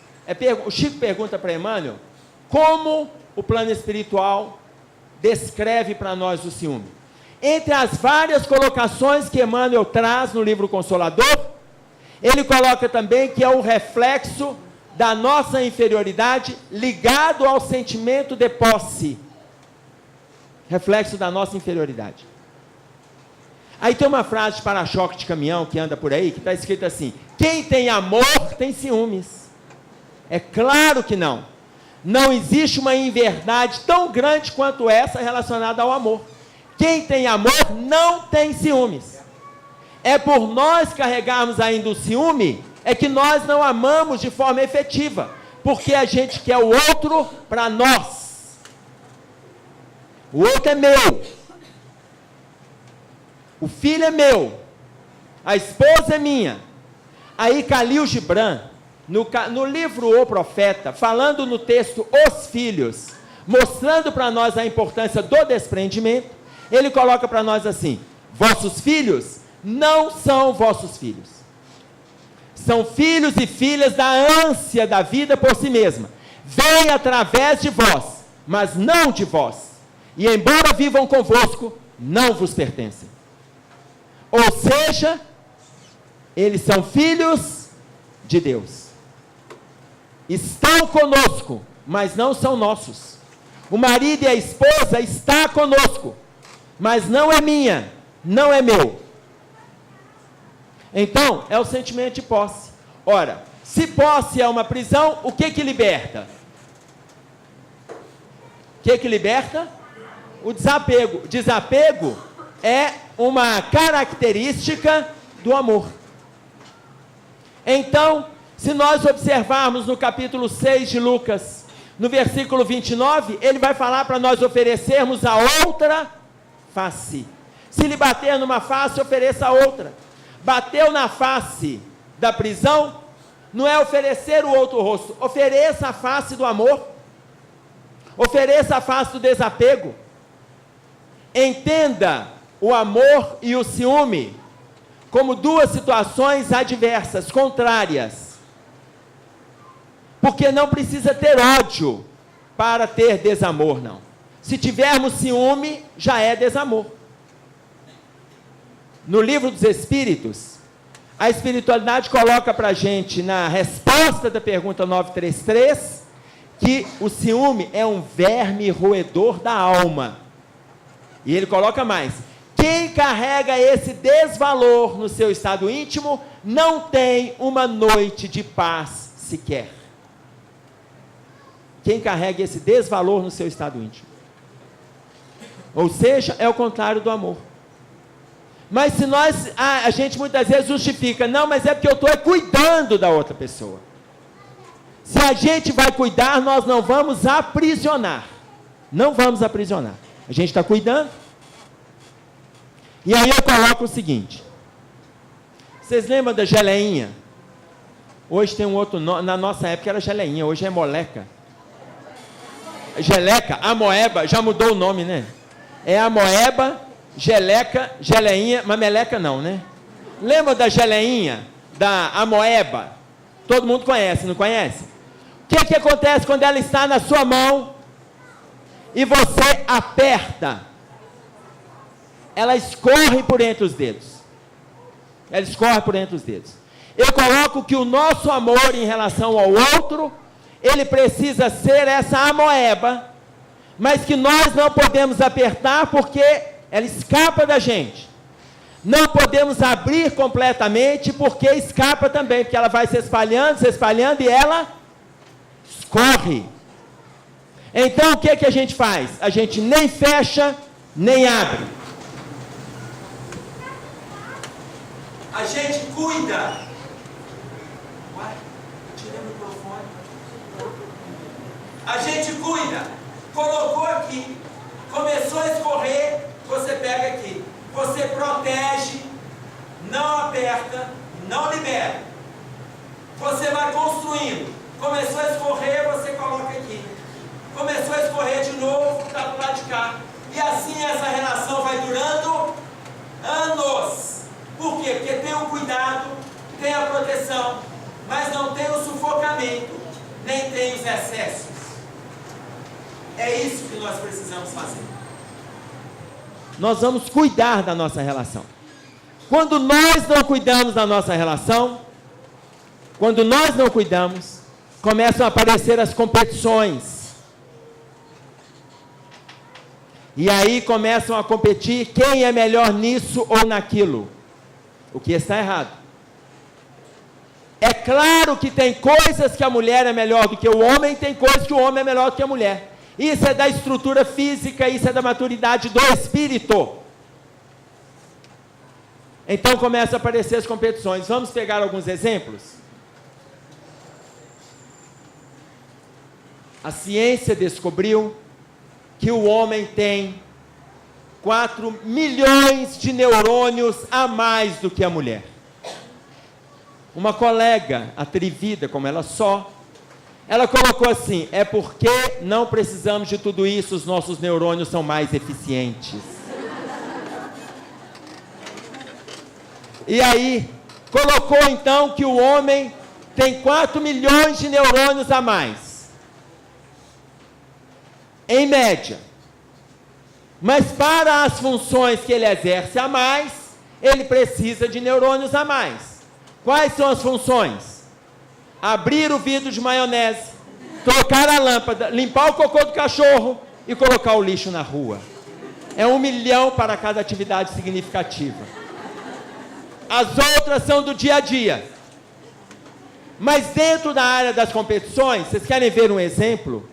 o Chico pergunta para Emmanuel, como o plano espiritual descreve para nós o ciúme. Entre as várias colocações que Emmanuel traz no livro Consolador, ele coloca também que é um reflexo da nossa inferioridade ligado ao sentimento de posse. Reflexo da nossa inferioridade. Aí tem uma frase de para-choque de caminhão que anda por aí, que está escrito assim: quem tem amor tem ciúmes. É claro que não. Não existe uma inverdade tão grande quanto essa relacionada ao amor. Quem tem amor não tem ciúmes. É por nós carregarmos ainda o ciúme, é que nós não amamos de forma efetiva, porque a gente quer o outro para nós. O outro é meu. O filho é meu. A esposa é minha. Aí Khalil Gibran, no livro O Profeta, falando no texto Os Filhos, mostrando para nós a importância do desprendimento, ele coloca para nós assim: vossos filhos não são vossos filhos. São filhos e filhas da ânsia da vida por si mesma. Vêm através de vós, mas não de vós. E embora vivam convosco, não vos pertencem. Ou seja, eles são filhos de Deus. Estão conosco, mas não são nossos. O marido e a esposa está conosco, mas não é minha, não é meu. Então, é o sentimento de posse. Ora, se posse é uma prisão, o que liberta? O que liberta? O desapego. Desapego é uma característica do amor. Então, se nós observarmos no capítulo 6 de Lucas, no versículo 29, ele vai falar para nós oferecermos a outra face. Se lhe bater numa face, ofereça a outra. Bateu na face da prisão, não é oferecer o outro rosto, ofereça a face do amor, ofereça a face do desapego. Entenda o amor e o ciúme como duas situações adversas, contrárias. Porque não precisa ter ódio para ter desamor, não. Se tivermos ciúme, já é desamor. No livro dos Espíritos, a espiritualidade coloca para a gente, na resposta da pergunta 933, que o ciúme é um verme roedor da alma. E ele coloca mais: quem carrega esse desvalor no seu estado íntimo, não tem uma noite de paz sequer. Quem carrega esse desvalor no seu estado íntimo. Ou seja, é o contrário do amor. Mas se a gente muitas vezes justifica, não, mas é porque eu estou cuidando da outra pessoa. Se a gente vai cuidar, nós não vamos aprisionar. Não vamos aprisionar. A gente está cuidando. E aí eu coloco o seguinte: vocês lembram da geleinha? Hoje tem um outro nome, na nossa época era geleinha, hoje é moleca. Geleca, amoeba, já mudou o nome, né? É amoeba, geleca, geleinha, mas meleca não, né? Lembra da geleinha, da amoeba? Todo mundo conhece, não conhece? O que acontece quando ela está na sua mão e você aperta? Ela escorre por entre os dedos. Ela escorre por entre os dedos. Eu coloco que o nosso amor em relação ao outro, ele precisa ser essa amoeba, mas que nós não podemos apertar porque ela escapa da gente. Não podemos abrir completamente porque escapa também, porque ela vai se espalhando e ela escorre. Então o que a gente faz? A gente nem fecha, nem abre. A gente cuida. Uai, tirei o microfone. A gente cuida. Colocou aqui. Começou a escorrer, você pega aqui. Você protege, não aperta, não libera. Você vai construindo. Começou a escorrer, você coloca aqui. Começou a escorrer de novo, está do lado de cá. E assim essa relação vai durando anos. Por quê? Porque tem o cuidado, tem a proteção, mas não tem o sufocamento, nem tem os excessos. É isso que nós precisamos fazer. Nós vamos cuidar da nossa relação. Quando nós não cuidamos da nossa relação, quando nós não cuidamos, começam a aparecer as competições. E aí começam a competir quem é melhor nisso ou naquilo. O que está errado. É claro que tem coisas que a mulher é melhor do que o homem, tem coisas que o homem é melhor do que a mulher. Isso é da estrutura física, isso é da maturidade do espírito. Então começam a aparecer as competições. Vamos pegar alguns exemplos? A ciência descobriu que o homem tem 4 milhões de neurônios a mais do que a mulher. Uma colega atrevida como ela só, ela colocou assim: é porque não precisamos de tudo isso, os nossos neurônios são mais eficientes. E aí, colocou então que o homem tem 4 milhões de neurônios a mais, em média. Mas para as funções que ele exerce a mais, ele precisa de neurônios a mais. Quais são as funções? Abrir o vidro de maionese, trocar a lâmpada, limpar o cocô do cachorro e colocar o lixo na rua. É 1 milhão para cada atividade significativa. As outras são do dia a dia. Mas dentro da área das competições, vocês querem ver um exemplo?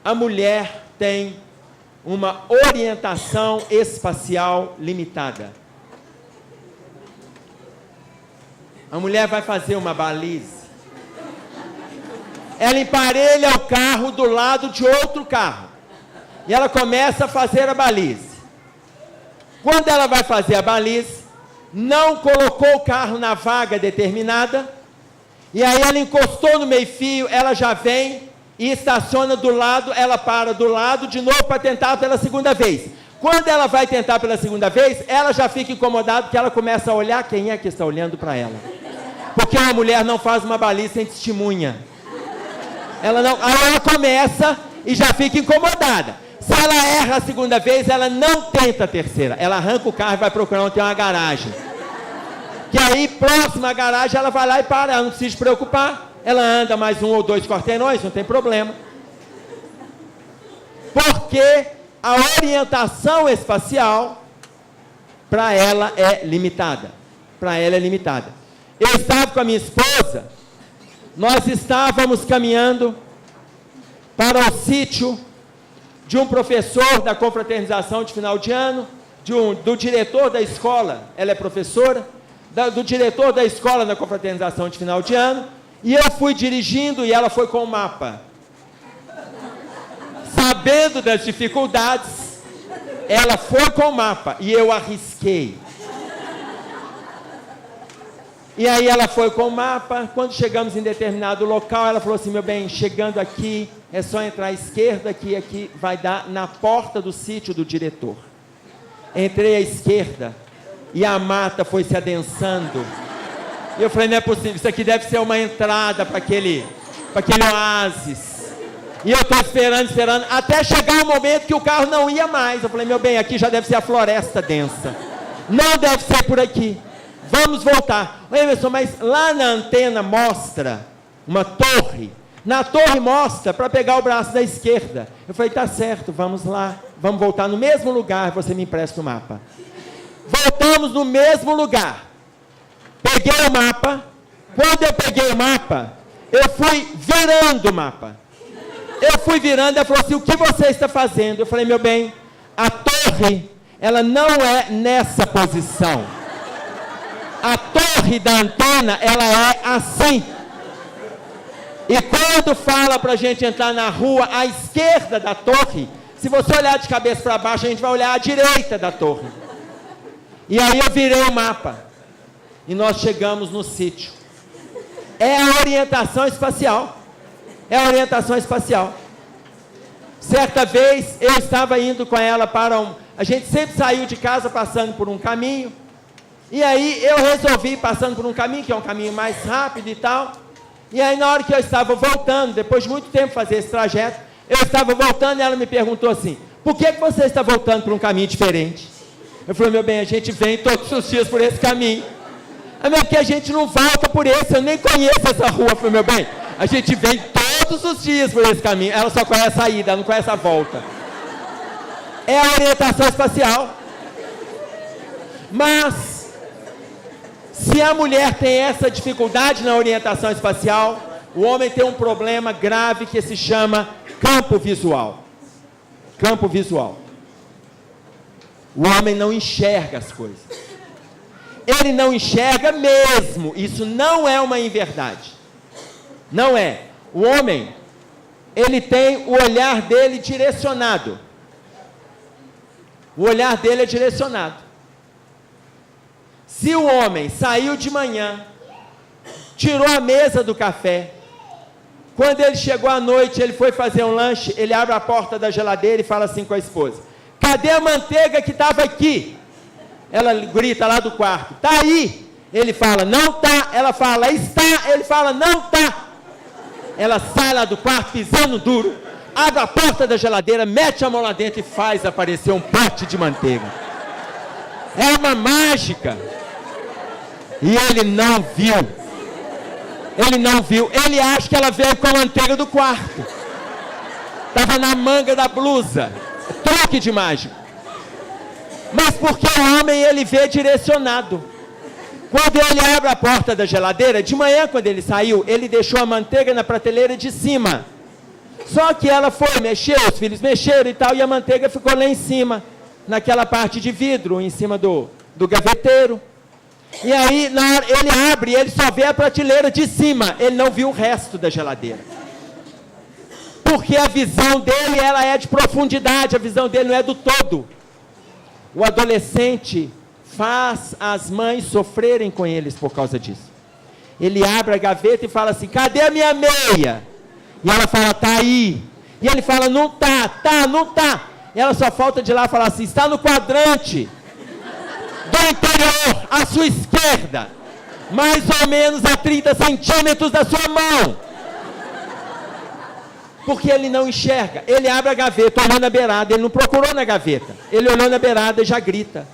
A mulher tem uma orientação espacial limitada. A mulher vai fazer uma baliza. Ela emparelha o carro do lado de outro carro. E ela começa a fazer a baliza. Quando ela vai fazer a baliza, não colocou o carro na vaga determinada, e aí ela encostou no meio-fio, ela já vem e estaciona do lado, ela para do lado de novo para tentar pela segunda vez. Quando ela vai tentar pela segunda vez, ela já fica incomodada, porque ela começa a olhar quem é que está olhando para ela. Porque uma mulher não faz uma baliza sem testemunha. Aí ela começa e já fica incomodada. Se ela erra a segunda vez, ela não tenta a terceira. Ela arranca o carro e vai procurar onde tem uma garagem. Que aí, próxima à garagem, ela vai lá e para. Ela não precisa se preocupar. Ela anda mais 1 ou 2 quarteirões, não tem problema. Porque a orientação espacial, para ela, é limitada. Para ela é limitada. Eu estava com a minha esposa, nós estávamos caminhando para o sítio de um professor da confraternização de final de ano, do diretor da escola, ela é professora, do diretor da escola da confraternização de final de ano, e eu fui dirigindo e ela foi com o mapa. Sabendo das dificuldades, ela foi com o mapa e eu arrisquei. E aí ela foi com o mapa. Quando chegamos em determinado local, ela falou assim: meu bem, chegando aqui, é só entrar à esquerda, que aqui vai dar na porta do sítio do diretor. Entrei à esquerda e a mata foi se adensando. E eu falei: não é possível, isso aqui deve ser uma entrada para aquele oásis. E eu estou esperando, até chegar o momento que o carro não ia mais. Eu falei: meu bem, aqui já deve ser a floresta densa. Não deve ser por aqui. Vamos voltar. Emerson, mas lá na antena mostra uma torre. Na torre mostra para pegar o braço da esquerda. Eu falei: tá certo, vamos lá. Vamos voltar no mesmo lugar, você me empresta o mapa. Voltamos no mesmo lugar. Peguei o mapa. Quando eu peguei o mapa, eu fui virando o mapa. Eu fui virando, ela falou assim: o que você está fazendo? Eu falei: meu bem, a torre, ela não é nessa posição. A torre da antena, ela é assim. E quando fala para a gente entrar na rua, à esquerda da torre, se você olhar de cabeça para baixo, a gente vai olhar à direita da torre. E aí eu virei o mapa. E nós chegamos no sítio. É a orientação espacial. É a orientação espacial. Certa vez, eu estava indo com ela para a gente sempre saiu de casa passando por um caminho. E aí eu resolvi ir passando por um caminho, que é um caminho mais rápido e tal. E aí na hora que eu estava voltando, depois de muito tempo fazer esse trajeto, eu estava voltando e ela me perguntou assim: por que você está voltando por um caminho diferente? Eu falei: meu bem, a gente vem todos os dias por esse caminho. Mas que a gente não volta por esse, eu nem conheço essa rua. Eu falei: meu bem, a gente vem todos os dias por esse caminho. Ela só conhece a ida, ela não conhece a volta. É a orientação espacial. Mas se a mulher tem essa dificuldade na orientação espacial, o homem tem um problema grave que se chama campo visual. Campo visual. O homem não enxerga as coisas. Ele não enxerga mesmo. Isso não é uma inverdade. Não é. O homem, ele tem o olhar dele direcionado. O olhar dele é direcionado. Se o homem saiu de manhã, tirou a mesa do café, quando ele chegou à noite, ele foi fazer um lanche, ele abre a porta da geladeira e fala assim com a esposa: cadê a manteiga que estava aqui? Ela grita lá do quarto: está aí. Ele fala: não está. Ela fala: está. Ele fala: não está. Ela sai lá do quarto pisando duro, abre a porta da geladeira, mete a mão lá dentro e faz aparecer um pote de manteiga. É uma mágica. E ele não viu. Ele não viu. Ele acha que ela veio com a manteiga do quarto. Estava na manga da blusa. Truque de mágica. Mas porque o homem, ele vê direcionado. Quando ele abre a porta da geladeira, de manhã quando ele saiu, ele deixou a manteiga na prateleira de cima. Só que ela foi, mexeu, os filhos mexeram e tal, e a manteiga ficou lá em cima, naquela parte de vidro, em cima do gaveteiro. E aí, na hora, ele abre e ele só vê a prateleira de cima, ele não viu o resto da geladeira. Porque a visão dele, ela é de profundidade, a visão dele não é do todo. O adolescente faz as mães sofrerem com eles por causa disso. Ele abre a gaveta e fala assim: cadê a minha meia? E ela fala: tá aí. E ele fala: não tá, não tá. E ela só falta de lá falar assim: está no quadrante do interior, à sua esquerda, mais ou menos a 30 centímetros da sua mão. Porque ele não enxerga. Ele abre a gaveta, olhou na beirada, ele não procurou na gaveta. Ele olhou na beirada e já grita.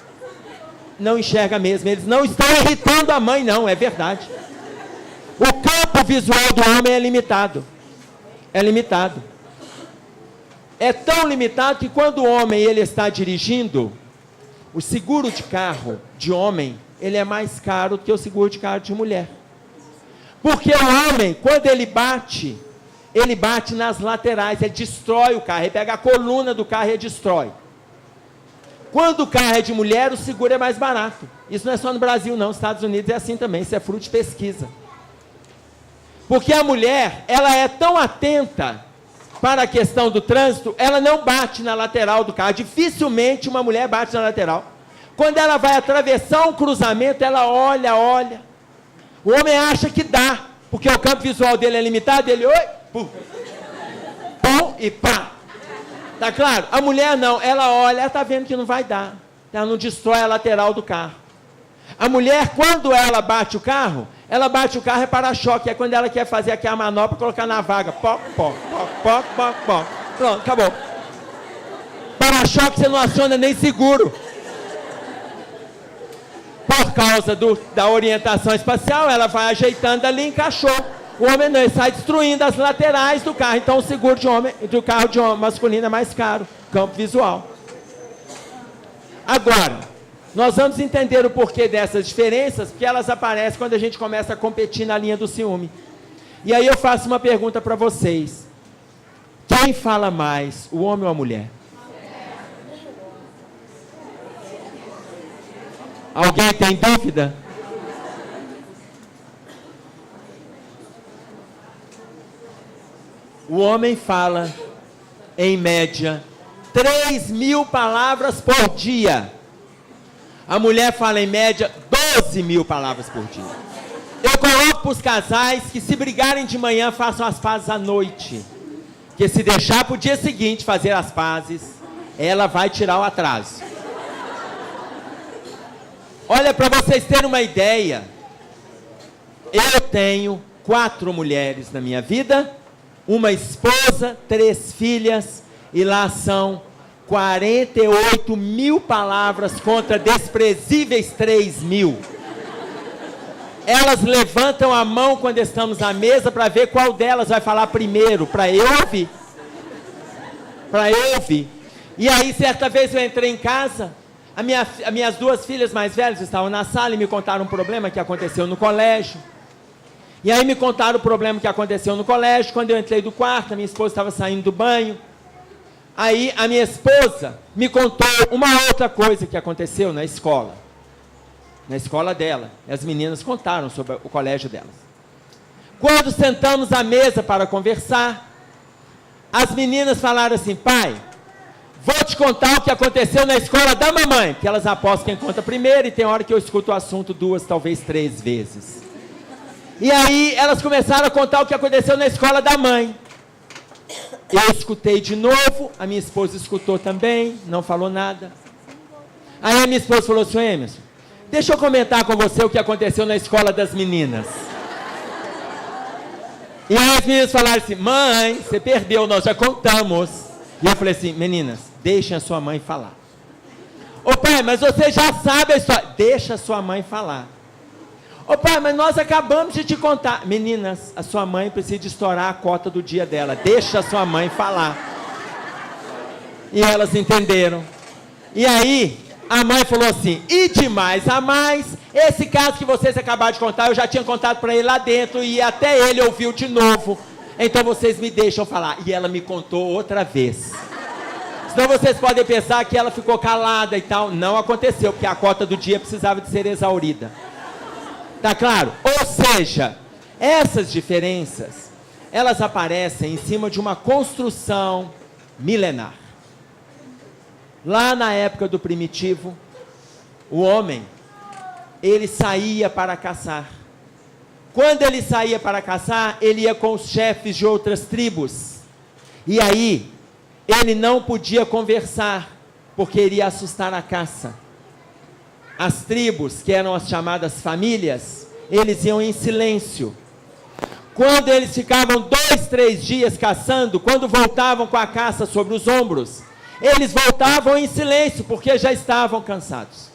Não enxerga mesmo. Eles não estão irritando a mãe, não, é verdade. O campo visual do homem é limitado. É limitado. É tão limitado que quando o homem ele está dirigindo, o seguro de carro de homem, ele é mais caro do que o seguro de carro de mulher. Porque o homem, quando ele bate nas laterais, ele destrói o carro, ele pega a coluna do carro e destrói. Quando o carro é de mulher, o seguro é mais barato. Isso não é só no Brasil, não. Nos Estados Unidos é assim também. Isso é fruto de pesquisa. Porque a mulher, ela é tão atenta para a questão do trânsito, ela não bate na lateral do carro. Dificilmente uma mulher bate na lateral. Quando ela vai atravessar um cruzamento, ela olha. O homem acha que dá, porque o campo visual dele é limitado, ele oi, pum, pum e pá. Tá claro? A mulher não, ela olha, ela está vendo que não vai dar. Ela não destrói a lateral do carro. A mulher, quando ela bate o carro é para-choque, é quando ela quer fazer aqui a manopla, colocar na vaga. Poc. Pronto, acabou. Para-choque você não aciona nem seguro. Por causa da orientação espacial, ela vai ajeitando ali e encaixou. O homem não, ele sai destruindo as laterais do carro. Então o seguro do carro de homem masculino é mais caro. Campo visual. Agora, nós vamos entender o porquê dessas diferenças, porque elas aparecem quando a gente começa a competir na linha do ciúme. E aí eu faço uma pergunta para vocês. Quem fala mais, o homem ou a mulher? Alguém tem dúvida? O homem fala, em média, 3.000 palavras por dia. A mulher fala, em média, 12.000 palavras por dia. Eu coloco para os casais que, se brigarem de manhã, façam as pazes à noite. Porque se deixar para o dia seguinte fazer as pazes, ela vai tirar o atraso. Olha, para vocês terem uma ideia, eu tenho 4 mulheres na minha vida, uma esposa, 3 filhas, e lá são 48.000 palavras contra desprezíveis 3.000. Elas levantam a mão quando estamos à mesa para ver qual delas vai falar primeiro, para eu ouvir. E aí, certa vez eu entrei em casa, as minhas 2 filhas mais velhas estavam na sala e me contaram um problema que aconteceu no colégio. E aí me contaram o problema que aconteceu no colégio. Quando eu entrei do quarto, a minha esposa estava saindo do banho. Aí a minha esposa me contou uma outra coisa que aconteceu na escola. Na escola dela. As meninas contaram sobre o colégio delas. Quando sentamos à mesa para conversar, As meninas falaram assim: pai, vou te contar o que aconteceu na escola da mamãe, que elas apostam quem conta primeiro, e tem hora que eu escuto o assunto 2, talvez 3 vezes. E aí elas começaram a contar o que aconteceu na escola da mãe. Eu escutei de novo, a minha esposa escutou também, não falou nada. Aí a minha esposa falou assim: Emerson, deixa eu comentar com você o que aconteceu na escola das meninas. E aí as meninas falaram assim: mãe, você perdeu, nós já contamos. E eu falei assim: meninas, deixem a sua mãe falar. Ô pai, mas você já sabe a história. Deixa a sua mãe falar. Ô pai, mas nós acabamos de te contar. Meninas, a sua mãe precisa estourar a cota do dia dela. Deixa a sua mãe falar. E elas entenderam. E aí, a mãe falou assim: e de mais a mais, esse caso que vocês acabaram de contar, eu já tinha contado para ele lá dentro, e até ele ouviu de novo. Então vocês me deixam falar. E ela me contou outra vez. Senão vocês podem pensar que ela ficou calada e tal. Não aconteceu, porque a cota do dia precisava de ser exaurida. Tá claro? Ou seja, essas diferenças, elas aparecem em cima de uma construção milenar. Lá na época do primitivo, o homem, ele saía para caçar. Quando ele saía para caçar, ele ia com os chefes de outras tribos. E aí, ele não podia conversar, porque iria assustar a caça. As tribos, que eram as chamadas famílias, eles iam em silêncio. Quando eles ficavam 2, 3 dias caçando, quando voltavam com a caça sobre os ombros, eles voltavam em silêncio, porque já estavam cansados.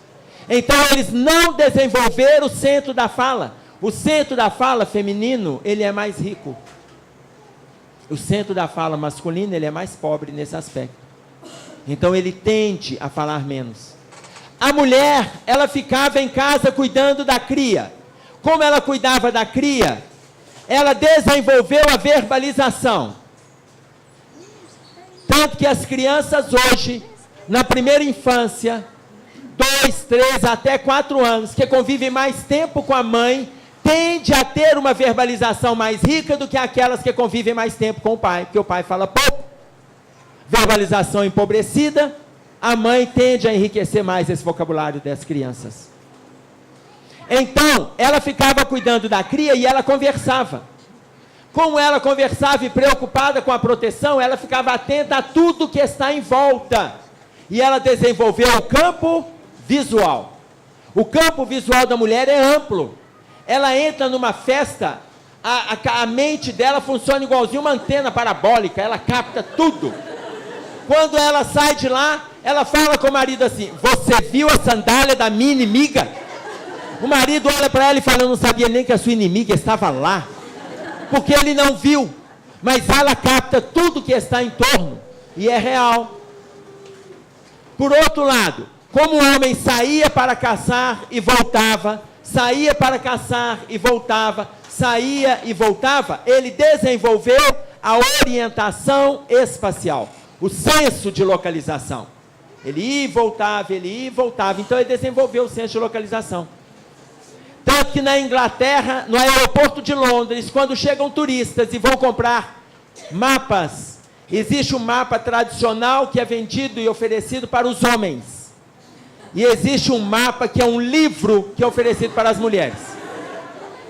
Então eles não desenvolveram o centro da fala. O centro da fala feminino, ele é mais rico. O centro da fala masculina, ele é mais pobre nesse aspecto. Então ele tende a falar menos. A mulher, ela ficava em casa cuidando da cria. Como ela cuidava da cria, ela desenvolveu a verbalização. Tanto que as crianças hoje, na primeira infância, 2, 3 até 4 anos, que convivem mais tempo com a mãe, tende a ter uma verbalização mais rica do que aquelas que convivem mais tempo com o pai, porque o pai fala pouco. Verbalização empobrecida, a mãe tende a enriquecer mais esse vocabulário das crianças. Então, ela ficava cuidando da cria e ela conversava. Como ela conversava e preocupada com a proteção, ela ficava atenta a tudo que está em volta. E ela desenvolveu o campo visual. O campo visual da mulher é amplo. Ela entra numa festa, a mente dela funciona igualzinho uma antena parabólica, ela capta tudo. Quando ela sai de lá, ela fala com o marido assim: você viu a sandália da minha inimiga? O marido olha para ela e fala: eu não sabia nem que a sua inimiga estava lá. Porque ele não viu, mas ela capta tudo que está em torno, e é real. Por outro lado, como o homem saía para caçar e voltava, saía para caçar e voltava, saía e voltava, ele desenvolveu a orientação espacial, o senso de localização. Ele ia e voltava, então ele desenvolveu o senso de localização. Tanto que na Inglaterra, no aeroporto de Londres, quando chegam turistas e vão comprar mapas, existe um mapa tradicional que é vendido e oferecido para os homens. E existe um mapa que é um livro que é oferecido para as mulheres.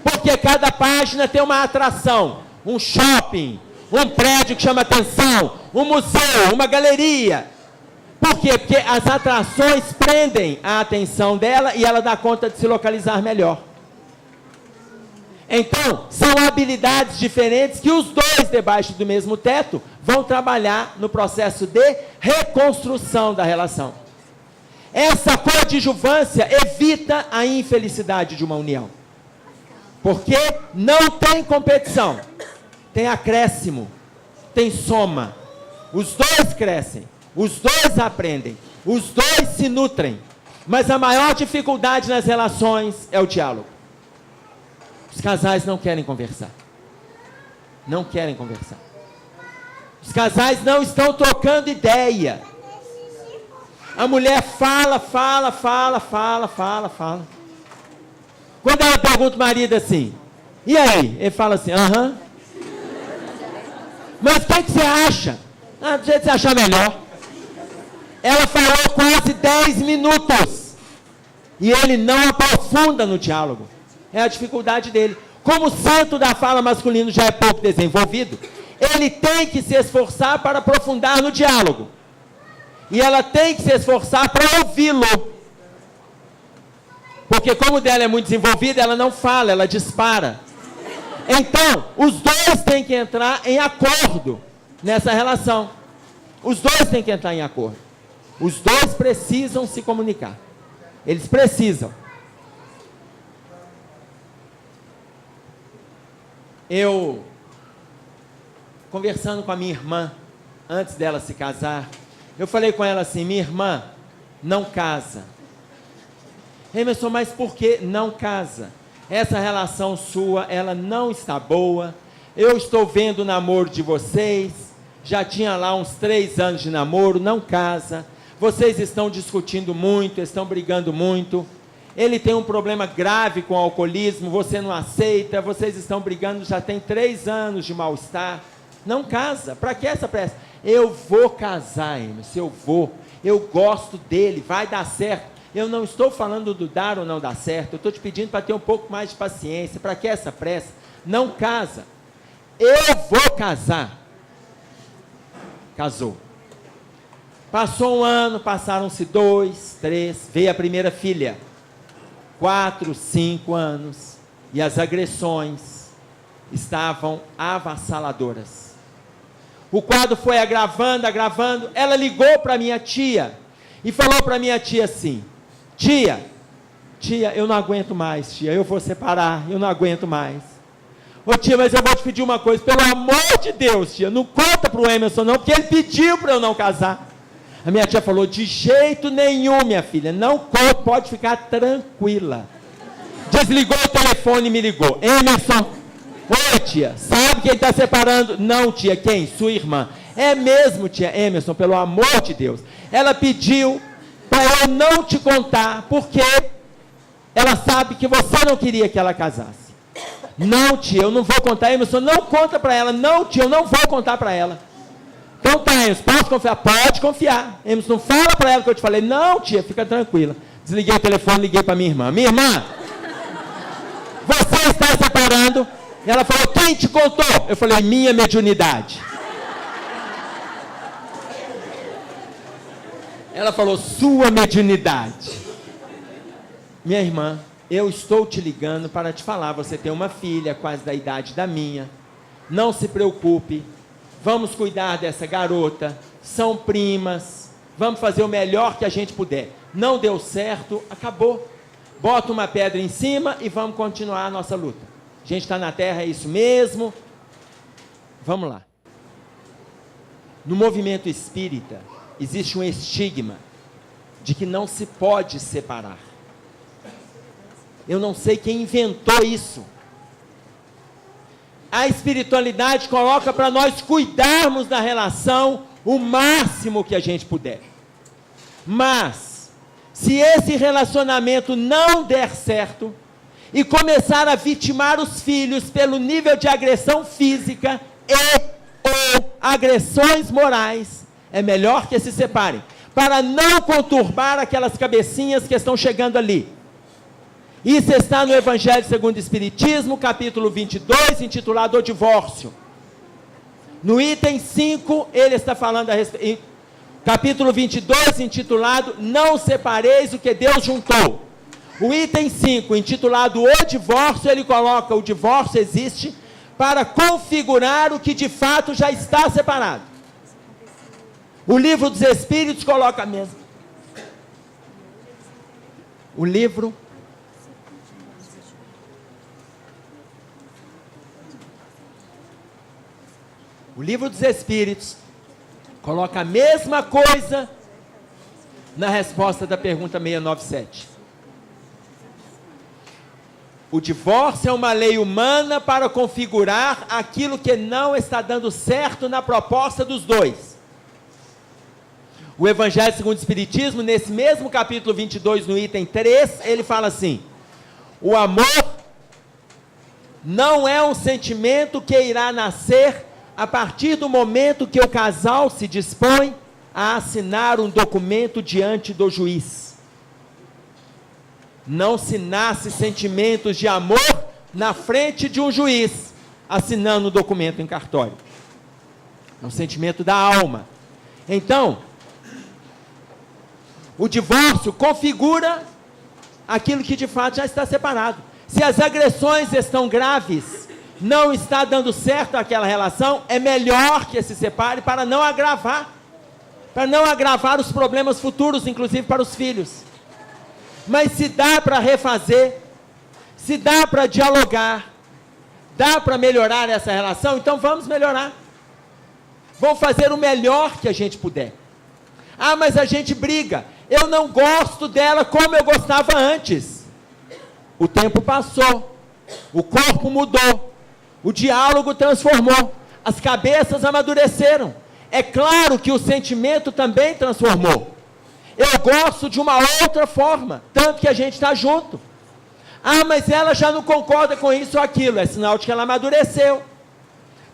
Porque cada página tem uma atração, um shopping, um prédio que chama atenção, um museu, uma galeria. Por quê? Porque as atrações prendem a atenção dela e ela dá conta de se localizar melhor. Então, são habilidades diferentes que os dois, debaixo do mesmo teto, vão trabalhar no processo de reconstrução da relação. Essa coadjuvância evita a infelicidade de uma união. Porque não tem competição, tem acréscimo, tem soma. Os dois crescem, os dois aprendem, os dois se nutrem. Mas a maior dificuldade nas relações é o diálogo. Os casais não querem conversar. Não querem conversar. Os casais não estão trocando ideia. A mulher fala. Quando ela pergunta ao marido assim: e aí? Ele fala assim: aham. Mas o que você acha? Do jeito que você achar melhor. Ela falou quase 10 minutos. E ele não aprofunda no diálogo. É a dificuldade dele. Como o centro da fala masculino já é pouco desenvolvido, ele tem que se esforçar para aprofundar no diálogo. E ela tem que se esforçar para ouvi-lo. Porque como o dela é muito desenvolvida, ela não fala, ela dispara. Então, os dois têm que entrar em acordo nessa relação. Os dois têm que entrar em acordo. Os dois precisam se comunicar. Eles precisam. Eu, conversando com a minha irmã, antes dela se casar, eu falei com ela assim: minha irmã, não casa. Emerson, mas por que não casa? Essa relação sua, ela não está boa. Eu estou vendo o namoro de vocês. Já tinha lá uns 3 anos de namoro, não casa. Vocês estão discutindo muito, estão brigando muito. Ele tem um problema grave com o alcoolismo, você não aceita. Vocês estão brigando, já tem 3 anos de mal-estar. Não casa. Para que essa pressa? Eu vou casar, Emerson, eu vou. Eu gosto dele, vai dar certo. Eu não estou falando do dar ou não dar certo, eu estou te pedindo para ter um pouco mais de paciência. Para que essa pressa? Não casa. Eu vou casar. Casou. Passou um ano, passaram-se 2, 3, veio a primeira filha. 4, 5 anos. E as agressões estavam avassaladoras. O quadro foi agravando, agravando. Ela ligou para minha tia e falou para minha tia assim: tia, eu não aguento mais, tia, eu vou separar, eu não aguento mais. Ô tia, mas eu vou te pedir uma coisa, pelo amor de Deus, tia, não conta para o Emerson não, porque ele pediu para eu não casar. A minha tia falou: de jeito nenhum, minha filha, não conta, pode ficar tranquila. Desligou o telefone e me ligou: Emerson, oi tia, sabe quem está separando? Não tia, quem? Sua irmã. É mesmo tia. Emerson, pelo amor de Deus, ela pediu para eu não te contar, porque ela sabe que você não queria que ela casasse. Não tia, eu não vou contar. Emerson, não conta para ela. Não tia, eu não vou contar para ela. Então tá, Emerson, posso confiar? Pode confiar. Emerson, não fala para ela que eu te falei. Não tia, fica tranquila. Desliguei o telefone, liguei para minha irmã. Minha irmã, você está separando? E ela falou: quem te contou? Eu falei: minha mediunidade. Ela falou: sua mediunidade. Minha irmã, eu estou te ligando para te falar, você tem uma filha quase da idade da minha. Não se preocupe, vamos cuidar dessa garota, são primas, vamos fazer o melhor que a gente puder. Não deu certo, acabou. Bota uma pedra em cima e vamos continuar a nossa luta. A gente está na terra, é isso mesmo. Vamos lá. No movimento espírita, existe um estigma de que não se pode separar. Eu não sei quem inventou isso. A espiritualidade coloca para nós cuidarmos da relação o máximo que a gente puder. Mas, se esse relacionamento não der certo e começar a vitimar os filhos pelo nível de agressão física ou agressões morais, é melhor que se separem, para não conturbar aquelas cabecinhas que estão chegando ali. Isso está no Evangelho segundo o Espiritismo, capítulo 22, intitulado O Divórcio. No item 5, ele está falando a respeito, capítulo 22, intitulado Não separeis o que Deus juntou. O item 5, intitulado O Divórcio, ele coloca: o divórcio existe para configurar o que de fato já está separado. O Livro dos Espíritos coloca mesmo. O livro dos Espíritos coloca a mesma coisa na resposta da pergunta 697. O divórcio é uma lei humana para configurar aquilo que não está dando certo na proposta dos dois. O Evangelho segundo o Espiritismo, nesse mesmo capítulo 22, no item 3, ele fala assim: o amor não é um sentimento que irá nascer a partir do momento que o casal se dispõe a assinar um documento diante do juiz. Não se nasce sentimentos de amor na frente de um juiz, assinando um documento em cartório. É um sentimento da alma. Então, o divórcio configura aquilo que de fato já está separado. Se as agressões estão graves, não está dando certo aquela relação, é melhor que se separe para não agravar os problemas futuros, inclusive para os filhos. Mas se dá para refazer, se dá para dialogar, dá para melhorar essa relação, então vamos melhorar. Vamos fazer o melhor que a gente puder. Ah, mas a gente briga. Eu não gosto dela como eu gostava antes. O tempo passou, o corpo mudou, o diálogo transformou, as cabeças amadureceram. É claro que o sentimento também transformou. Eu gosto de uma outra forma, tanto que a gente está junto. Ah, mas ela já não concorda com isso ou aquilo, é sinal de que ela amadureceu.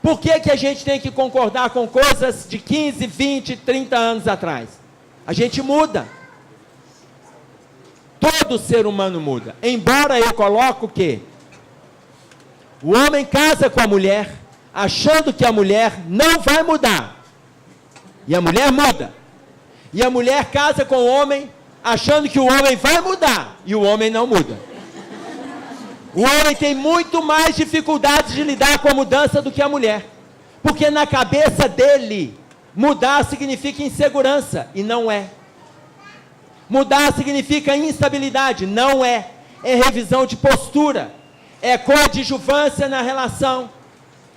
Por que a gente tem que concordar com coisas de 15, 20, 30 anos atrás? A gente muda. Todo ser humano muda. Embora eu coloque o quê? O homem casa com a mulher, achando que a mulher não vai mudar. E a mulher muda. E a mulher casa com o homem, achando que o homem vai mudar. E o homem não muda. O homem tem muito mais dificuldades de lidar com a mudança do que a mulher. Porque na cabeça dele, mudar significa insegurança. E não é. Mudar significa instabilidade. Não é. É revisão de postura. É coadjuvância na relação.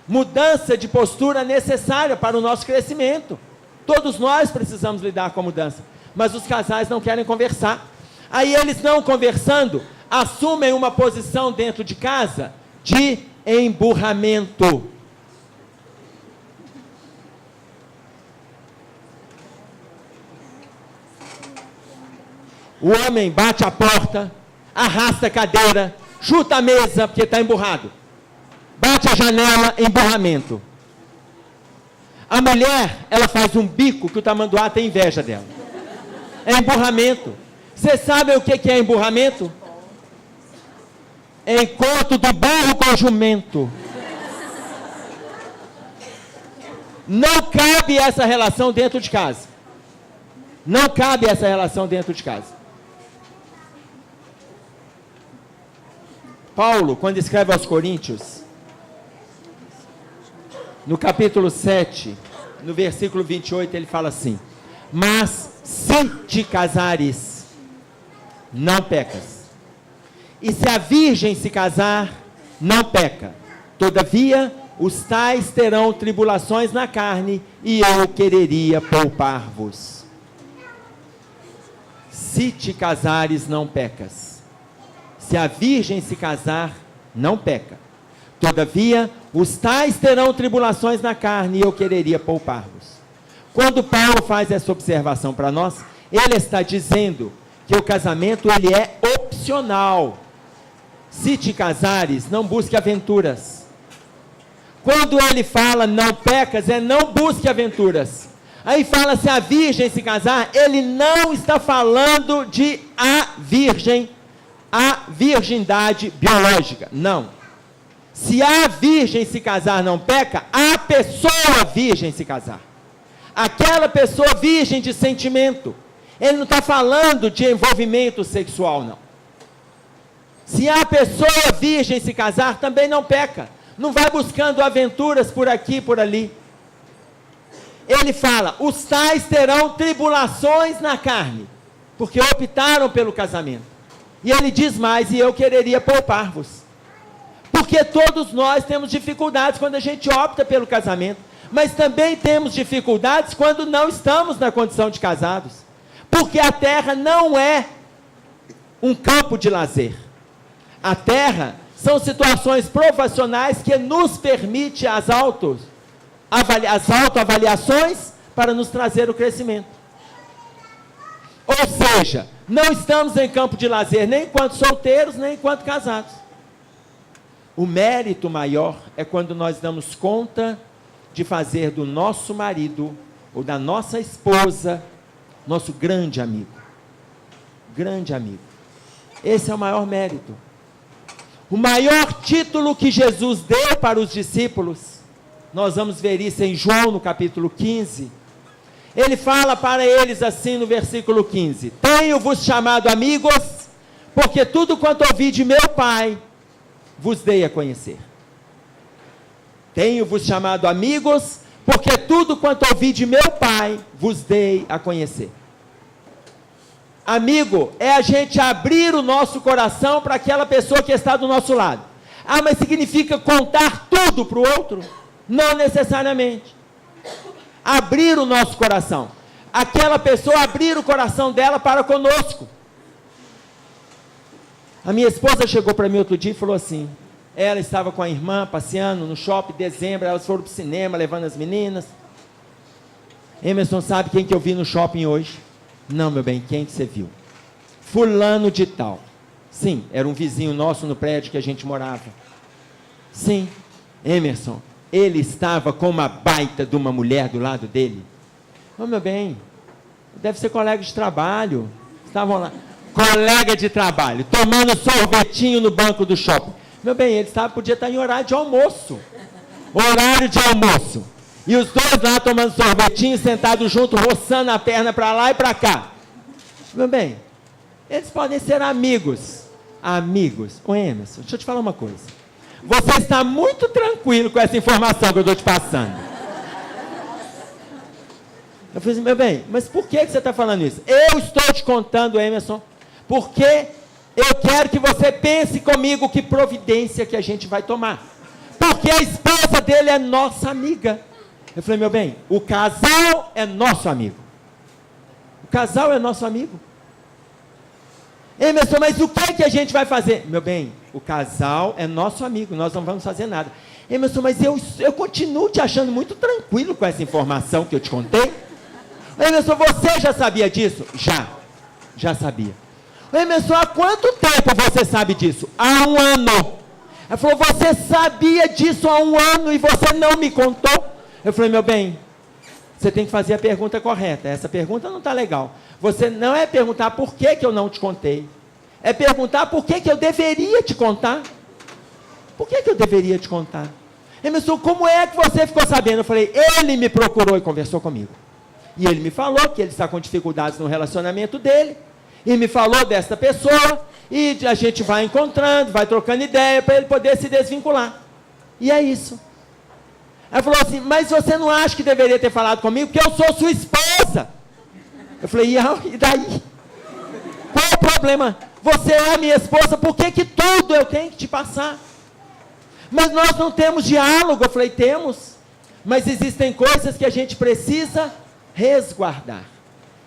Mudança de postura necessária para o nosso crescimento. Todos nós precisamos lidar com a mudança. Mas os casais não querem conversar. Aí eles não conversando, assumem uma posição dentro de casa de emburramento. O homem bate a porta, arrasta a cadeira, chuta a mesa porque está emburrado. Bate a janela, emburramento. A mulher, ela faz um bico que o tamanduá tem inveja dela. É emburramento. Vocês sabem o que é emburramento? É encontro do burro com o jumento. Não cabe essa relação dentro de casa. Não cabe essa relação dentro de casa. Paulo, quando escreve aos Coríntios, no capítulo 7, no versículo 28, ele fala assim: mas se te casares, não pecas. E se a virgem se casar, não peca. Todavia, os tais terão tribulações na carne, e eu quereria poupar-vos. Se te casares, não pecas. Se a virgem se casar, não peca. Todavia, os tais terão tribulações na carne, e eu quereria poupar-vos. Quando Paulo faz essa observação para nós, ele está dizendo que o casamento ele é opcional. Se te casares, não busque aventuras. Quando ele fala não pecas, é não busque aventuras. Aí fala se a virgem se casar, ele não está falando de a virgindade biológica, não. Se a virgem se casar não peca, a pessoa virgem se casar. Aquela pessoa virgem de sentimento. Ele não está falando de envolvimento sexual, não. Se a pessoa virgem se casar, também não peca. Não vai buscando aventuras por aqui e por ali. Ele fala, os tais terão tribulações na carne, porque optaram pelo casamento. E ele diz mais, e eu quereria poupar-vos. Porque todos nós temos dificuldades quando a gente opta pelo casamento. Mas também temos dificuldades quando não estamos na condição de casados. Porque a terra não é um campo de lazer. A terra são situações profissionais que nos permite as autoavaliações para nos trazer o crescimento. Ou seja, não estamos em campo de lazer nem enquanto solteiros, nem enquanto casados. O mérito maior é quando nós damos conta de fazer do nosso marido ou da nossa esposa nosso grande amigo. Grande amigo. Esse é o maior mérito. O maior título que Jesus deu para os discípulos, nós vamos ver isso em João, no capítulo 15. Ele fala para eles assim no versículo 15: tenho-vos chamado amigos, porque tudo quanto ouvi de meu Pai, vos dei a conhecer. Tenho-vos chamado amigos, porque tudo quanto ouvi de meu Pai, vos dei a conhecer. Amigo é a gente abrir o nosso coração para aquela pessoa que está do nosso lado. Ah, mas significa contar tudo para o outro? Não necessariamente. Abrir o nosso coração. Aquela pessoa abrir o coração dela para conosco. A minha esposa chegou para mim outro dia e falou assim, ela estava com a irmã passeando no shopping, em dezembro, elas foram para o cinema, levando as meninas. Emerson, sabe quem que eu vi no shopping hoje? Não, meu bem, quem que você viu? Fulano de tal. Sim, era um vizinho nosso no prédio que a gente morava. Sim, Emerson, ele estava com uma baita de uma mulher do lado dele. Oh, meu bem, deve ser colega de trabalho. Estavam lá, colega de trabalho, tomando sorvetinho no banco do shopping. Meu bem, ele podia estar em horário de almoço. Horário de almoço. E os dois lá tomando sorvetinho, sentados juntos, roçando a perna para lá e para cá. Meu bem, eles podem ser amigos. Amigos. Ô Emerson, deixa eu te falar uma coisa. Você está muito tranquilo com essa informação que eu estou te passando. Eu falei assim, meu bem, mas por que você está falando isso? Eu estou te contando, Emerson, porque eu quero que você pense comigo que providência que a gente vai tomar. Porque a esposa dele é nossa amiga. Eu falei, meu bem, o casal é nosso amigo. O casal é nosso amigo. Emerson, mas o que a gente vai fazer? Meu bem, o casal é nosso amigo, nós não vamos fazer nada. Emerson, mas eu continuo te achando muito tranquilo com essa informação que eu te contei. Emerson, você já sabia disso? Já sabia. Emerson, há quanto tempo você sabe disso? Há 1 ano. Ela falou, você sabia disso há 1 ano e você não me contou? Eu falei, meu bem, você tem que fazer a pergunta correta. Essa pergunta não está legal. Você não é perguntar por que eu não te contei. É perguntar por que eu deveria te contar. Por que eu deveria te contar? Emerson, como é que você ficou sabendo? Eu falei, ele me procurou e conversou comigo. E ele me falou que ele está com dificuldades no relacionamento dele. E me falou desta pessoa. E a gente vai encontrando, vai trocando ideia para ele poder se desvincular. E é isso. Ela falou assim, mas você não acha que deveria ter falado comigo? Porque eu sou sua esposa. Eu falei, e daí? Qual é o problema? Você é a minha esposa, por que tudo eu tenho que te passar? Mas nós não temos diálogo. Eu falei, temos. Mas existem coisas que a gente precisa resguardar.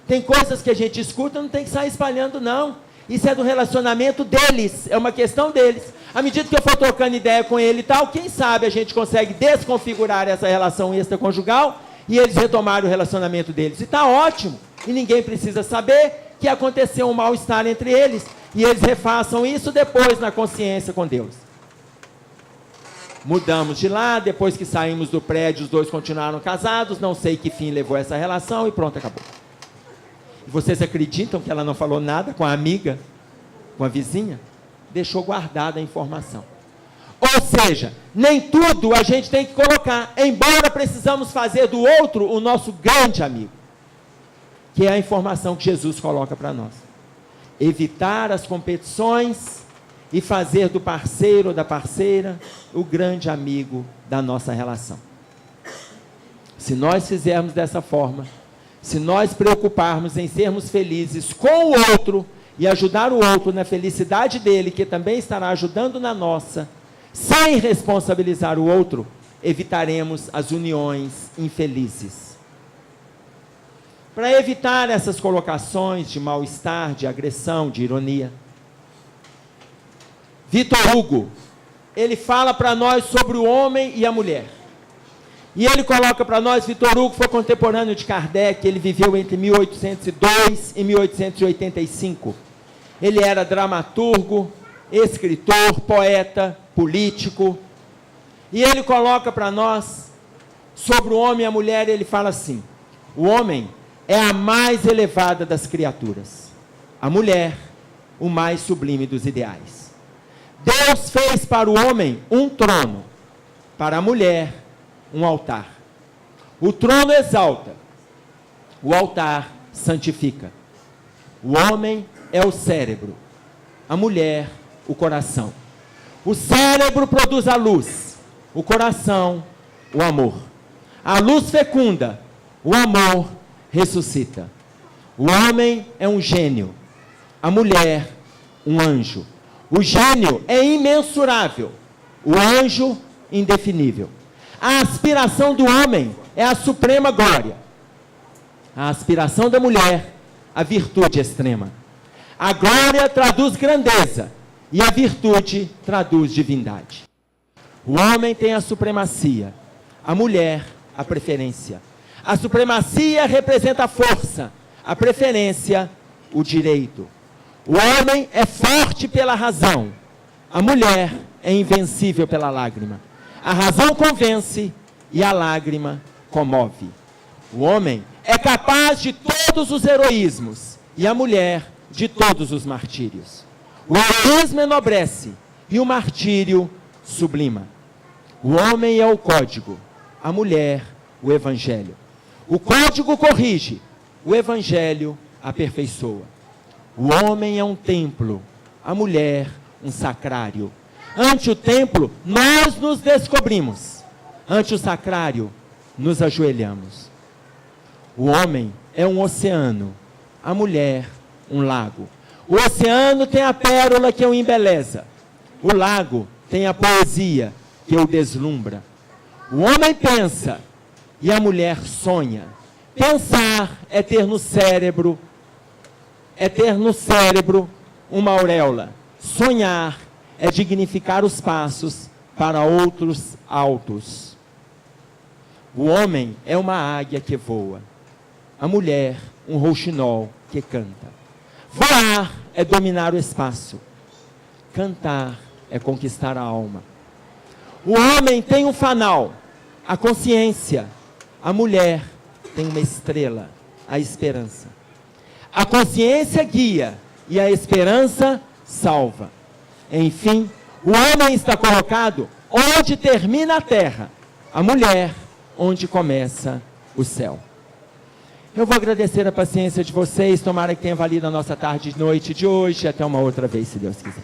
Tem coisas que a gente escuta, não tem que sair espalhando, não. Isso é do relacionamento deles, é uma questão deles. À medida que eu for trocando ideia com ele e tal, quem sabe a gente consegue desconfigurar essa relação extraconjugal e eles retomarem o relacionamento deles. E está ótimo. E ninguém precisa saber que aconteceu um mal-estar entre eles. E eles refaçam isso depois na consciência com Deus. Mudamos de lá, depois que saímos do prédio, os dois continuaram casados, não sei que fim levou essa relação e pronto, acabou. E vocês acreditam que ela não falou nada com a amiga, com a vizinha? Deixou guardada a informação. Ou seja, nem tudo a gente tem que colocar, embora precisamos fazer do outro o nosso grande amigo, que é a informação que Jesus coloca para nós. Evitar as competições e fazer do parceiro ou da parceira o grande amigo da nossa relação. Se nós fizermos dessa forma, se nós preocuparmos em sermos felizes com o outro e ajudar o outro na felicidade dele, que também estará ajudando na nossa, sem responsabilizar o outro, evitaremos as uniões infelizes. Para evitar essas colocações de mal-estar, de agressão, de ironia, Victor Hugo, ele fala para nós sobre o homem e a mulher. E ele coloca para nós, Victor Hugo foi contemporâneo de Kardec, ele viveu entre 1802 e 1885. Ele era dramaturgo, escritor, poeta, político. E ele coloca para nós sobre o homem e a mulher, ele fala assim: o homem é a mais elevada das criaturas, a mulher, o mais sublime dos ideais. Deus fez para o homem um trono, para a mulher um altar. O trono exalta, o altar santifica. O homem é o cérebro, a mulher o coração. O cérebro produz a luz, o coração o amor. A luz fecunda, o amor ressuscita. O homem é um gênio, a mulher um anjo. O gênio é imensurável, o anjo indefinível. A aspiração do homem é a suprema glória. A aspiração da mulher, a virtude extrema. A glória traduz grandeza e a virtude traduz divindade. O homem tem a supremacia, a mulher a preferência. A supremacia representa a força, a preferência o direito. O homem é forte pela razão, a mulher é invencível pela lágrima. A razão convence e a lágrima comove. O homem é capaz de todos os heroísmos e a mulher de todos os martírios. O heroísmo enobrece e o martírio sublima. O homem é o código, a mulher o evangelho. O código corrige, o evangelho aperfeiçoa. O homem é um templo, a mulher um sacrário. Ante o templo, nós nos descobrimos. Ante o sacrário, nos ajoelhamos. O homem é um oceano, a mulher um lago. O oceano tem a pérola que o embeleza. O lago tem a poesia que o deslumbra. O homem pensa e a mulher sonha. Pensar é ter no cérebro uma auréola. Sonhar é dignificar os passos para outros altos. O homem é uma águia que voa. A mulher, um rouxinol que canta. Voar é dominar o espaço. Cantar é conquistar a alma. O homem tem um fanal, a consciência. A mulher tem uma estrela, a esperança. A consciência guia e a esperança salva. Enfim, o homem está colocado onde termina a terra, a mulher onde começa o céu. Eu vou agradecer a paciência de vocês, tomara que tenha valido a nossa tarde e noite de hoje, até uma outra vez, se Deus quiser.